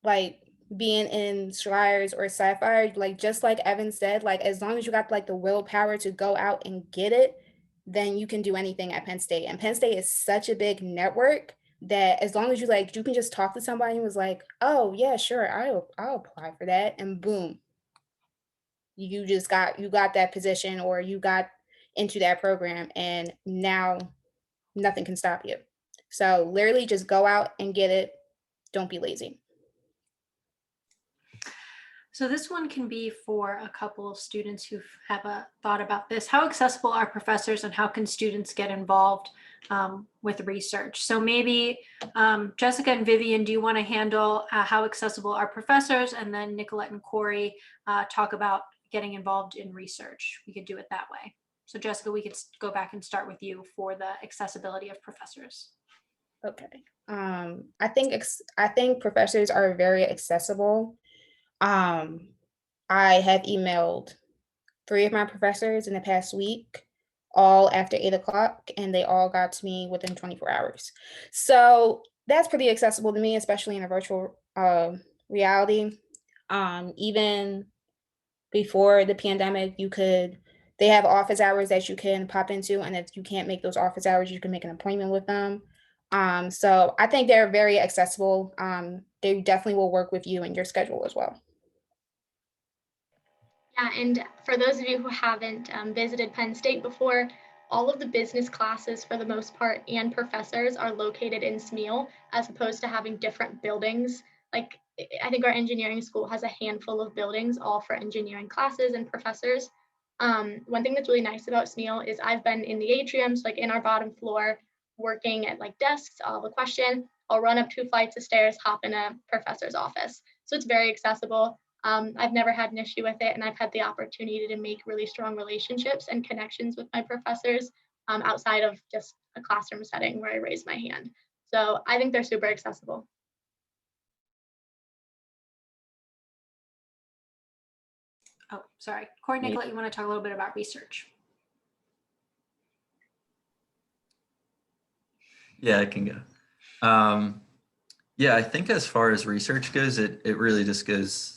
S6: being in Schreier's or Sapphire. Just like Evan said, as long as you got the willpower to go out and get it, then you can do anything at Penn State. And Penn State is such a big network that as long as you you can just talk to somebody who was like, oh yeah, sure, I'll apply for that, and boom, you got that position, or you got into that program, and now nothing can stop you. So literally just go out and get it. Don't be lazy.
S3: So this one can be for a couple of students who have a thought about this. How accessible are professors, and how can students get involved with research? So maybe Jessica and Vivian, do you want to handle how accessible are professors? And then Nicolette and Corey talk about getting involved in research. We could do it that way. So Jessica, we could go back and start with you for the accessibility of professors.
S6: Okay. I think professors are very accessible. I have emailed 3 of my professors in the past week, all after 8 o'clock, and they all got to me within 24 hours. So that's pretty accessible to me, especially in a virtual reality. Even before the pandemic, they have office hours that you can pop into, and if you can't make those office hours, you can make an appointment with them. So I think they're very accessible. They definitely will work with you and your schedule as well.
S8: Yeah, and for those of you who haven't visited Penn State before, all of the business classes for the most part and professors are located in Smeal, as opposed to having different buildings. I think our engineering school has a handful of buildings, all for engineering classes and professors. One thing that's really nice about Smeal is I've been in the atriums, in our bottom floor, working at desks. I'll have a question, I'll run up 2 flights of stairs, hop in a professor's office. So it's very accessible. I've never had an issue with it, and I've had the opportunity to make really strong relationships and connections with my professors outside of just a classroom setting where I raise my hand. So I think they're super accessible.
S3: Oh, sorry. Corey, Nicolette, you want to talk a little bit about research?
S9: Yeah, I can go. Yeah, I think as far as research goes, it really just goes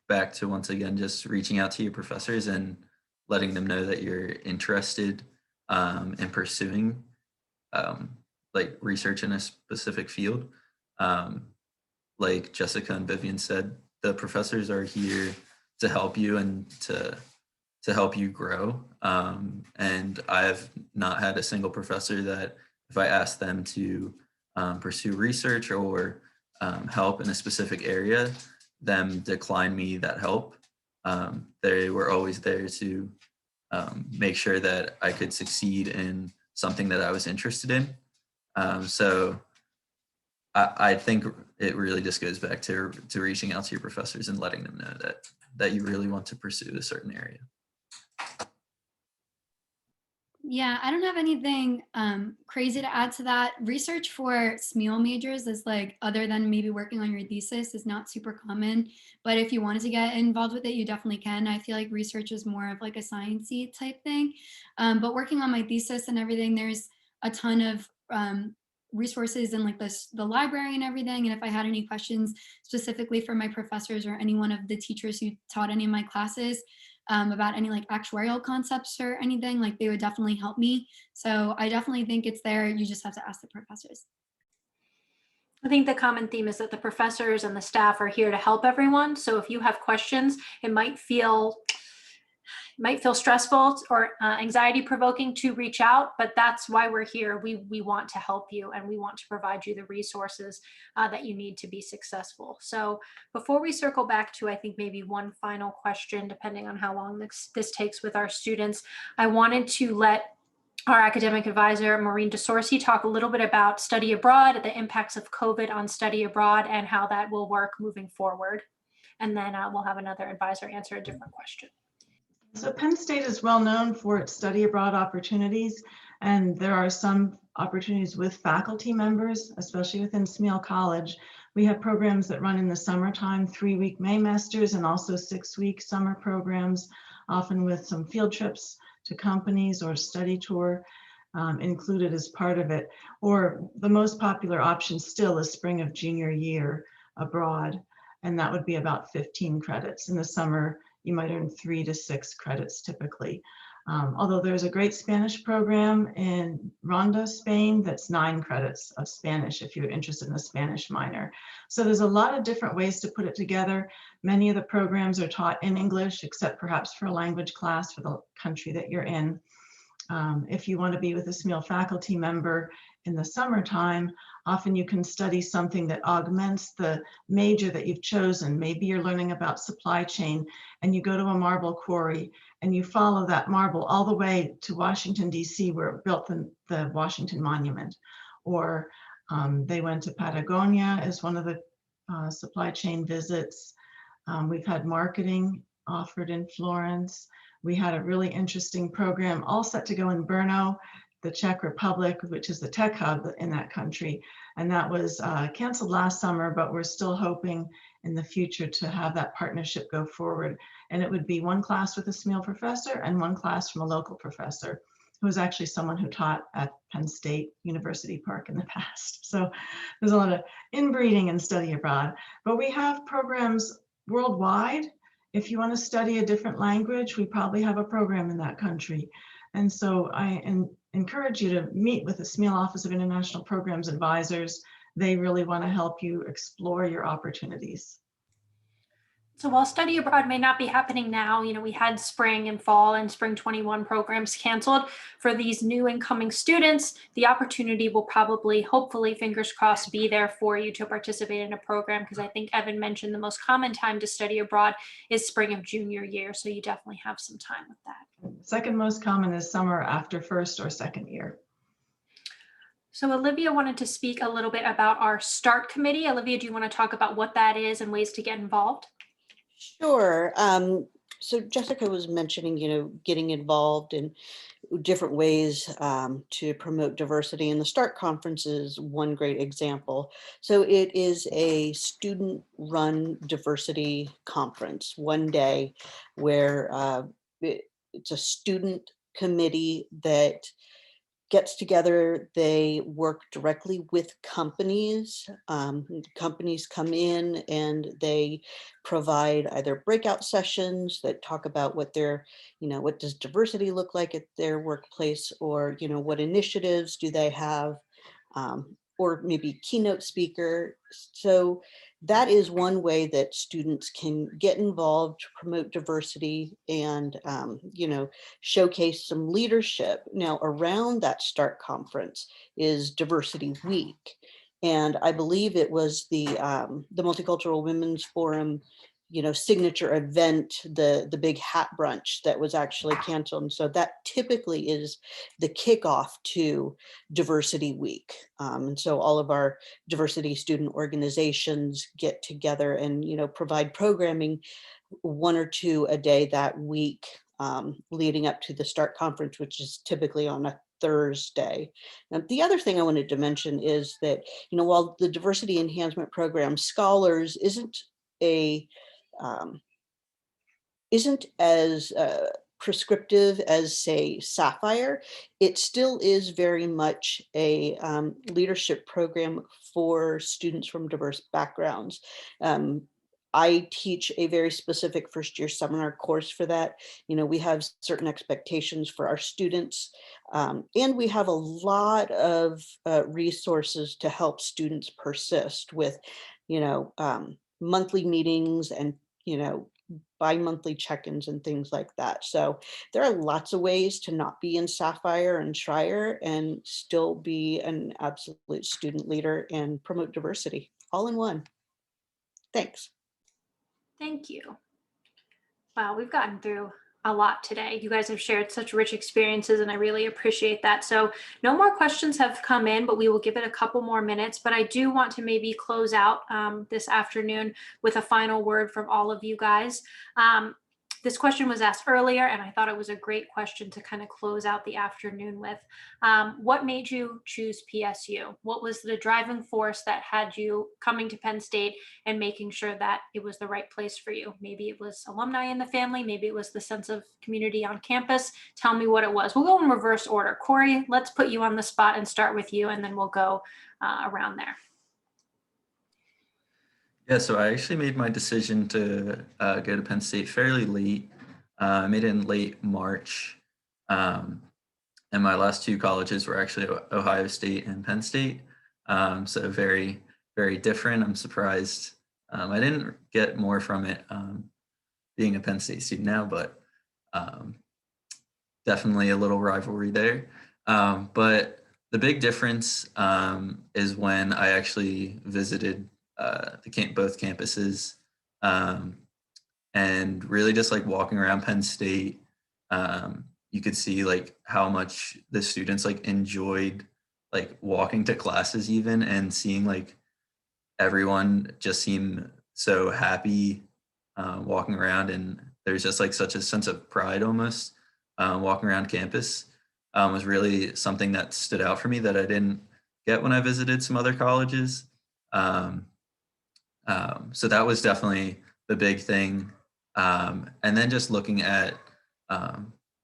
S9: back to, once again, just reaching out to your professors and letting them know that you're interested in pursuing like research in a specific field. Like Jessica and Vivian said, the professors are here to help you and to help you grow. And I've not had a single professor that if I asked them to pursue research or help in a specific area, them decline me that help. They were always there to make sure that I could succeed in something that I was interested in. So I think it really just goes back to reaching out to your professors and letting them know that you really want to pursue a certain area.
S7: Yeah, I don't have anything crazy to add to that. Research for Smeal majors is like, other than maybe working on your thesis, is not super common. But if you wanted to get involved with it, you definitely can. I feel like research is more of like a sciencey type thing. But working on my thesis and everything, there's a ton of resources in like the library and everything. And if I had any questions specifically for my professors or any one of the teachers who taught any of my classes, about any like actuarial concepts or anything, like they would definitely help me. So I definitely think it's there. You just have to ask the professors.
S3: I think the common theme is that the professors and the staff are here to help everyone. So if you have questions, it might feel stressful or anxiety provoking to reach out, but that's why we're here. We want to help you and we want to provide you the resources that you need to be successful. So before we circle back to, I think maybe one final question, depending on how long this takes with our students, I wanted to let our academic advisor, Maureen DeSorcy, talk a little bit about study abroad, the impacts of COVID on study abroad, and how that will work moving forward. And then we'll have another advisor answer a different question.
S2: So Penn State is well known for its study abroad opportunities, and there are some opportunities with faculty members, especially within Smeal College. We have programs that run in the summertime, 3-week Maymesters, and also 6-week summer programs, often with some field trips to companies or study tour included as part of it. Or the most popular option still is spring of junior year abroad, and that would be about 15 credits. In the summer, you might earn 3 to 6 credits typically. Although there's a great Spanish program in Ronda, Spain, that's 9 credits of Spanish if you're interested in a Spanish minor. So there's a lot of different ways to put it together. Many of the programs are taught in English, except perhaps for a language class for the country that you're in. If you want to be with a Smeal faculty member in the summertime, often you can study something that augments the major that you've chosen. Maybe you're learning about supply chain and you go to a marble quarry and you follow that marble all the way to Washington, DC, where it built the Washington Monument. Or they went to Patagonia as one of the supply chain visits. We've had marketing offered in Florence. We had a really interesting program all set to go in Brno, the Czech Republic, which is the tech hub in that country. And that was canceled last summer, but we're still hoping in the future to have that partnership go forward. And it would be 1 class with a Smeal professor and 1 class from a local professor, who was actually someone who taught at Penn State University Park in the past. So there's a lot of inbreeding and study abroad. But we have programs worldwide. If you want to study a different language, we probably have a program in that country. And so I encourage you to meet with the Smeal Office of International Programs advisors. They really want to help you explore your opportunities.
S3: So while study abroad may not be happening now, we had spring and fall and spring 21 programs canceled. For these new incoming students, the opportunity will probably, hopefully, fingers crossed, be there for you to participate in a program, because I think Evan mentioned the most common time to study abroad is spring of junior year. So you definitely have some time with that.
S2: Second most common is summer after first or second year.
S3: So Olivia wanted to speak a little bit about our START committee. Olivia, do you want to talk about what that is and ways to get involved?
S5: Sure. So Jessica was mentioning, getting involved in different ways to promote diversity, and the START conference is one great example. So it is a student-run diversity conference, one day, where it's a student committee that gets together. They work directly with companies. Companies come in and they provide either breakout sessions that talk about what their, what does diversity look like at their workplace, or, what initiatives do they have, or maybe keynote speaker. So that is one way that students can get involved to promote diversity and, showcase some leadership. Now, around that START conference is Diversity Week. And I believe it was the Multicultural Women's Forum, signature event, the big hat brunch that was actually canceled. And so that typically is the kickoff to Diversity Week. And so all of our diversity student organizations get together and, provide programming, one or two a day that week, leading up to the START conference, which is typically on a Thursday. Now, the other thing I wanted to mention is that, while the diversity enhancement program Scholars isn't as prescriptive as, say, Sapphire, it still is very much a leadership program for students from diverse backgrounds. I teach a very specific first-year seminar course for that. We have certain expectations for our students, and we have a lot of resources to help students persist with, monthly meetings and, bi-monthly check-ins and things like that. So there are lots of ways to not be in Sapphire and Schreier and still be an absolute student leader and promote diversity all in one. Thanks.
S3: Thank you. Wow, we've gotten through a lot today. You guys have shared such rich experiences and I really appreciate that. So no more questions have come in, but we will give it a couple more minutes. But I do want to maybe close out this afternoon with a final word from all of you guys. This question was asked earlier, and I thought it was a great question to kind of close out the afternoon with. What made you choose PSU? What was the driving force that had you coming to Penn State and making sure that it was the right place for you? Maybe it was alumni in the family, maybe it was the sense of community on campus. Tell me what it was. We'll go in reverse order. Corey, let's put you on the spot and start with you, and then we'll go around there.
S9: Yeah, so I actually made my decision to go to Penn State fairly late. I made it in late March. And my last two colleges were actually Ohio State and Penn State. So very, very different. I'm surprised. I didn't get more from it being a Penn State student now, but definitely a little rivalry there. But the big difference is when I actually visited both campuses, and really just like walking around Penn State, you could see like how much the students like enjoyed like walking to classes even, and seeing like everyone just seem so happy walking around, and there's just like such a sense of pride almost walking around campus was really something that stood out for me that I didn't get when I visited some other colleges. So that was definitely the big thing. And then just looking at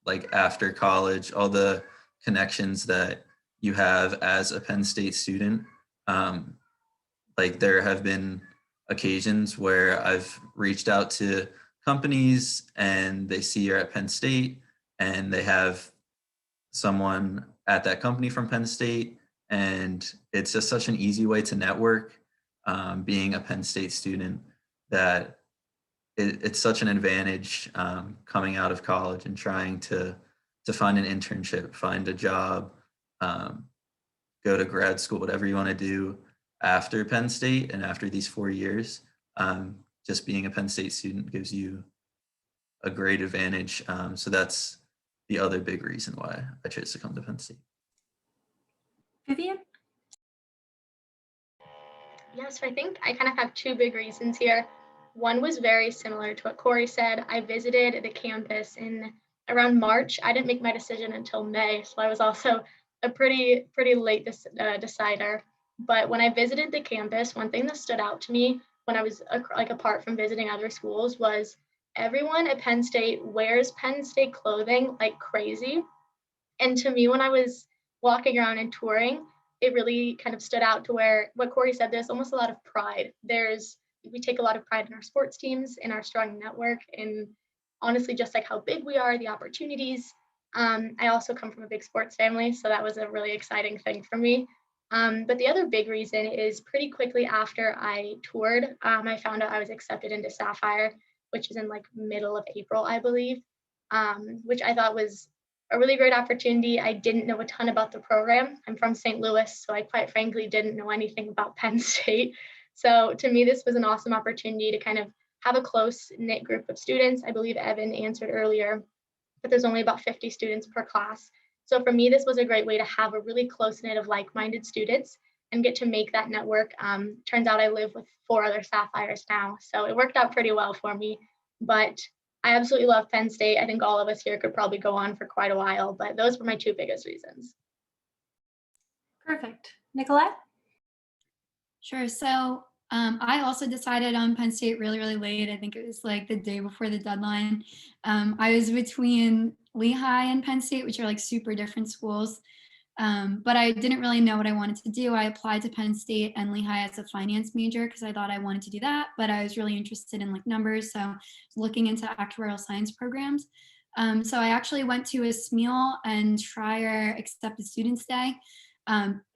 S9: like after college, all the connections that you have as a Penn State student. Like there have been occasions where I've reached out to companies and they see you're at Penn State and they have someone at that company from Penn State. And it's just such an easy way to network. Being a Penn State student, that it's such an advantage coming out of college and trying to find an internship, find a job, go to grad school, whatever you want to do after Penn State and after these 4 years. Just being a Penn State student gives you a great advantage. So that's the other big reason why I chose to come to Penn State.
S3: Vivian?
S8: Yeah, so I think I kind of have two big reasons here. One was very similar to what Corey said. I visited the campus in around March. I didn't make my decision until May, so I was also a pretty late decider. But when I visited the campus, one thing that stood out to me when I was like apart from visiting other schools was everyone at Penn State wears Penn State clothing like crazy. And to me, when I was walking around and touring, it really kind of stood out to where what Corey said, there's almost a lot of pride. We take a lot of pride in our sports teams, in our strong network, and honestly, just like how big we are, the opportunities. I also come from a big sports family, so that was a really exciting thing for me. But the other big reason is pretty quickly after I toured, I found out I was accepted into Sapphire, which is in like middle of April, I believe, which I thought was a really great opportunity. I didn't know a ton about the program. I'm from St. Louis, so I quite frankly didn't know anything about Penn State. So to me, this was an awesome opportunity to kind of have a close knit group of students. I believe Evan answered earlier, but there's only about 50 students per class. So for me, this was a great way to have a really close knit of like-minded students and get to make that network. Turns out I live with 4 other Sapphires now, so it worked out pretty well for me. But I absolutely love Penn State. I think all of us here could probably go on for quite a while, but those were my 2 biggest reasons.
S3: Perfect. Nicolette?
S7: Sure. So I also decided on Penn State really, really late. I think it was like the day before the deadline. I was between Lehigh and Penn State, which are like super different schools. But I didn't really know what I wanted to do. I applied to Penn State and Lehigh as a finance major because I thought I wanted to do that, but I was really interested in like numbers. So looking into actuarial science programs. So I actually went to a Smeal and Schreier accepted students day,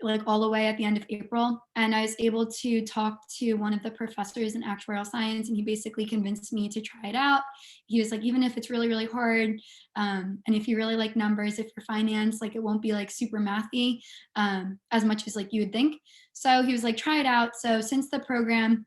S7: like all the way at the end of April. And I was able to talk to one of the professors in actuarial science, and he basically convinced me to try it out. He was like, even if it's really, really hard, and if you really like numbers, if you're finance, like it won't be like super mathy as much as like you would think. So he was like, try it out. So since the program,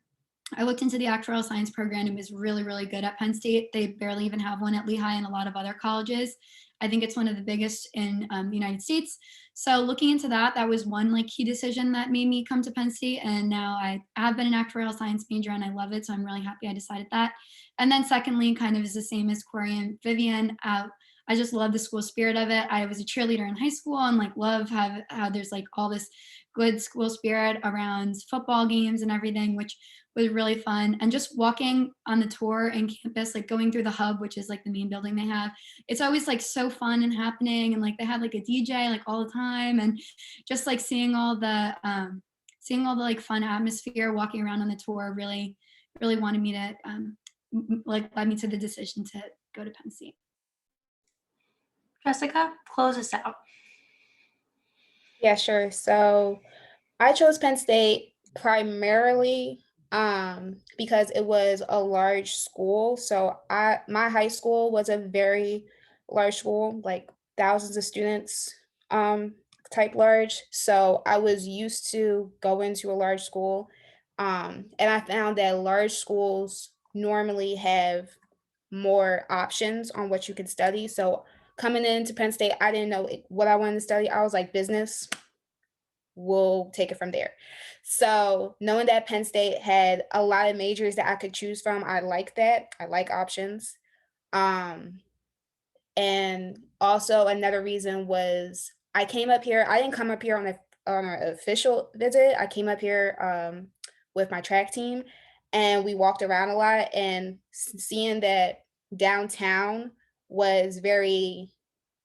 S7: I looked into the actuarial science program and was really, really good at Penn State. They barely even have one at Lehigh and a lot of other colleges. I think it's one of the biggest in the United States. So looking into that, that was one like key decision that made me come to Penn State. And now I have been an actuarial science major and I love it. So I'm really happy I decided that. And then secondly, kind of is the same as Corey and Vivian. I just love the school spirit of it. I was a cheerleader in high school and like love how there's like all this good school spirit around football games and everything, which was really fun. And just walking on the tour and campus, like going through the hub, which is like the main building they have, it's always like so fun and happening. And like they had like a DJ like all the time, and just like seeing all the like fun atmosphere walking around on the tour really, really wanted me to like led me to the decision to go to Penn State.
S3: Jessica, close us out.
S6: Yeah, sure. So I chose Penn State primarily because it was a large school. So my high school was a very large school, like thousands of students type large. So I was used to going to a large school. And I found that large schools normally have more options on what you could study. So coming into Penn State, I didn't know what I wanted to study. I was like, business, we'll take it from there. So knowing that Penn State had a lot of majors that I could choose from, I like that. I like options. And also another reason was I came up here. I didn't come up here on an official visit. I came up here with my track team, and we walked around a lot. And seeing that downtown was very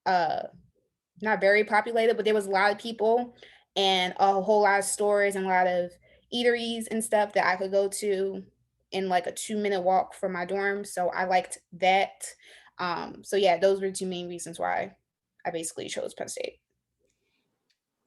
S6: not very populated, but there was a lot of people and a whole lot of stores and a lot of eateries and stuff that I could go to in like a 2-minute walk from my dorm. So I liked that. So yeah, those were 2 main reasons why I basically chose Penn State.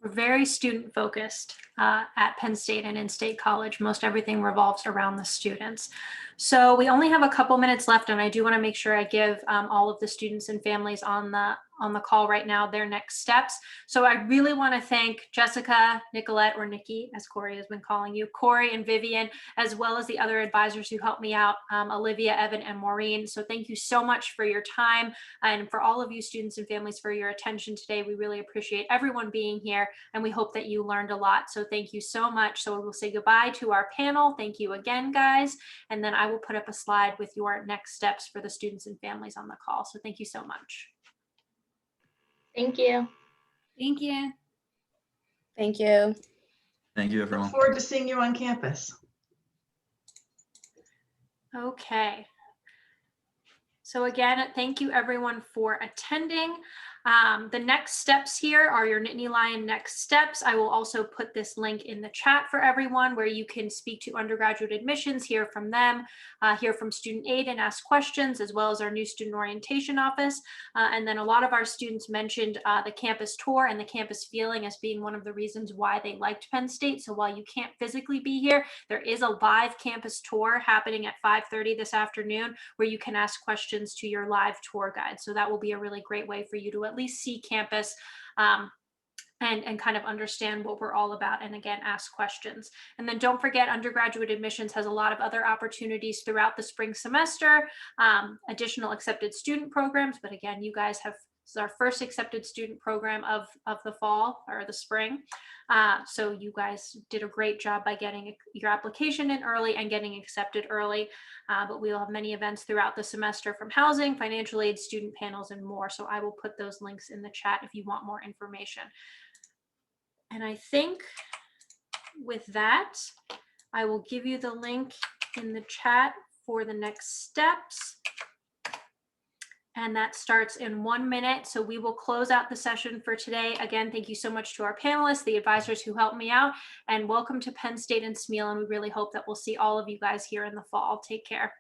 S3: We're very student focused at Penn State and in State College. Most everything revolves around the students. So we only have a couple minutes left, and I do want to make sure I give all of the students and families on the call right now their next steps. So I really want to thank Jessica, Nicolette, or Nikki, as Corey has been calling you, Corey and Vivian, as well as the other advisors who helped me out, Olivia, Evan, and Maureen. So thank you so much for your time, and for all of you students and families for your attention today. We really appreciate everyone being here, and we hope that you learned a lot. So thank you so much. So we'll say goodbye to our panel. Thank you again, guys. And then I will put up a slide with your next steps for the students and families on the call. So thank you so much.
S8: Thank you.
S7: Thank you.
S6: Thank you.
S9: Thank you, everyone.
S2: Look forward to seeing you on campus.
S3: Okay. So again, thank you everyone for attending. The next steps here are your Nittany Lion next steps. I will also put this link in the chat for everyone where you can speak to undergraduate admissions, hear from them, hear from student aid and ask questions, as well as our new student orientation office. And then a lot of our students mentioned the campus tour and the campus feeling as being one of the reasons why they liked Penn State. So while you can't physically be here, there is a live campus tour happening at 5:30 this afternoon where you can ask questions to your live tour guide. So that will be a really great way for you to at least see campus and kind of understand what we're all about, and again, ask questions. And then don't forget, undergraduate admissions has a lot of other opportunities throughout the spring semester, additional accepted student programs. But again, you guys have, this is our first accepted student program of the fall or the spring. So you guys did a great job by getting your application in early and getting accepted early. But we will have many events throughout the semester, from housing, financial aid, student panels, and more. So I will put those links in the chat if you want more information. And I think with that, I will give you the link in the chat for the next steps. And that starts in 1 minute. So we will close out the session for today. Again, thank you so much to our panelists, the advisors who helped me out, and welcome to Penn State and Smeal. And we really hope that we'll see all of you guys here in the fall. Take care.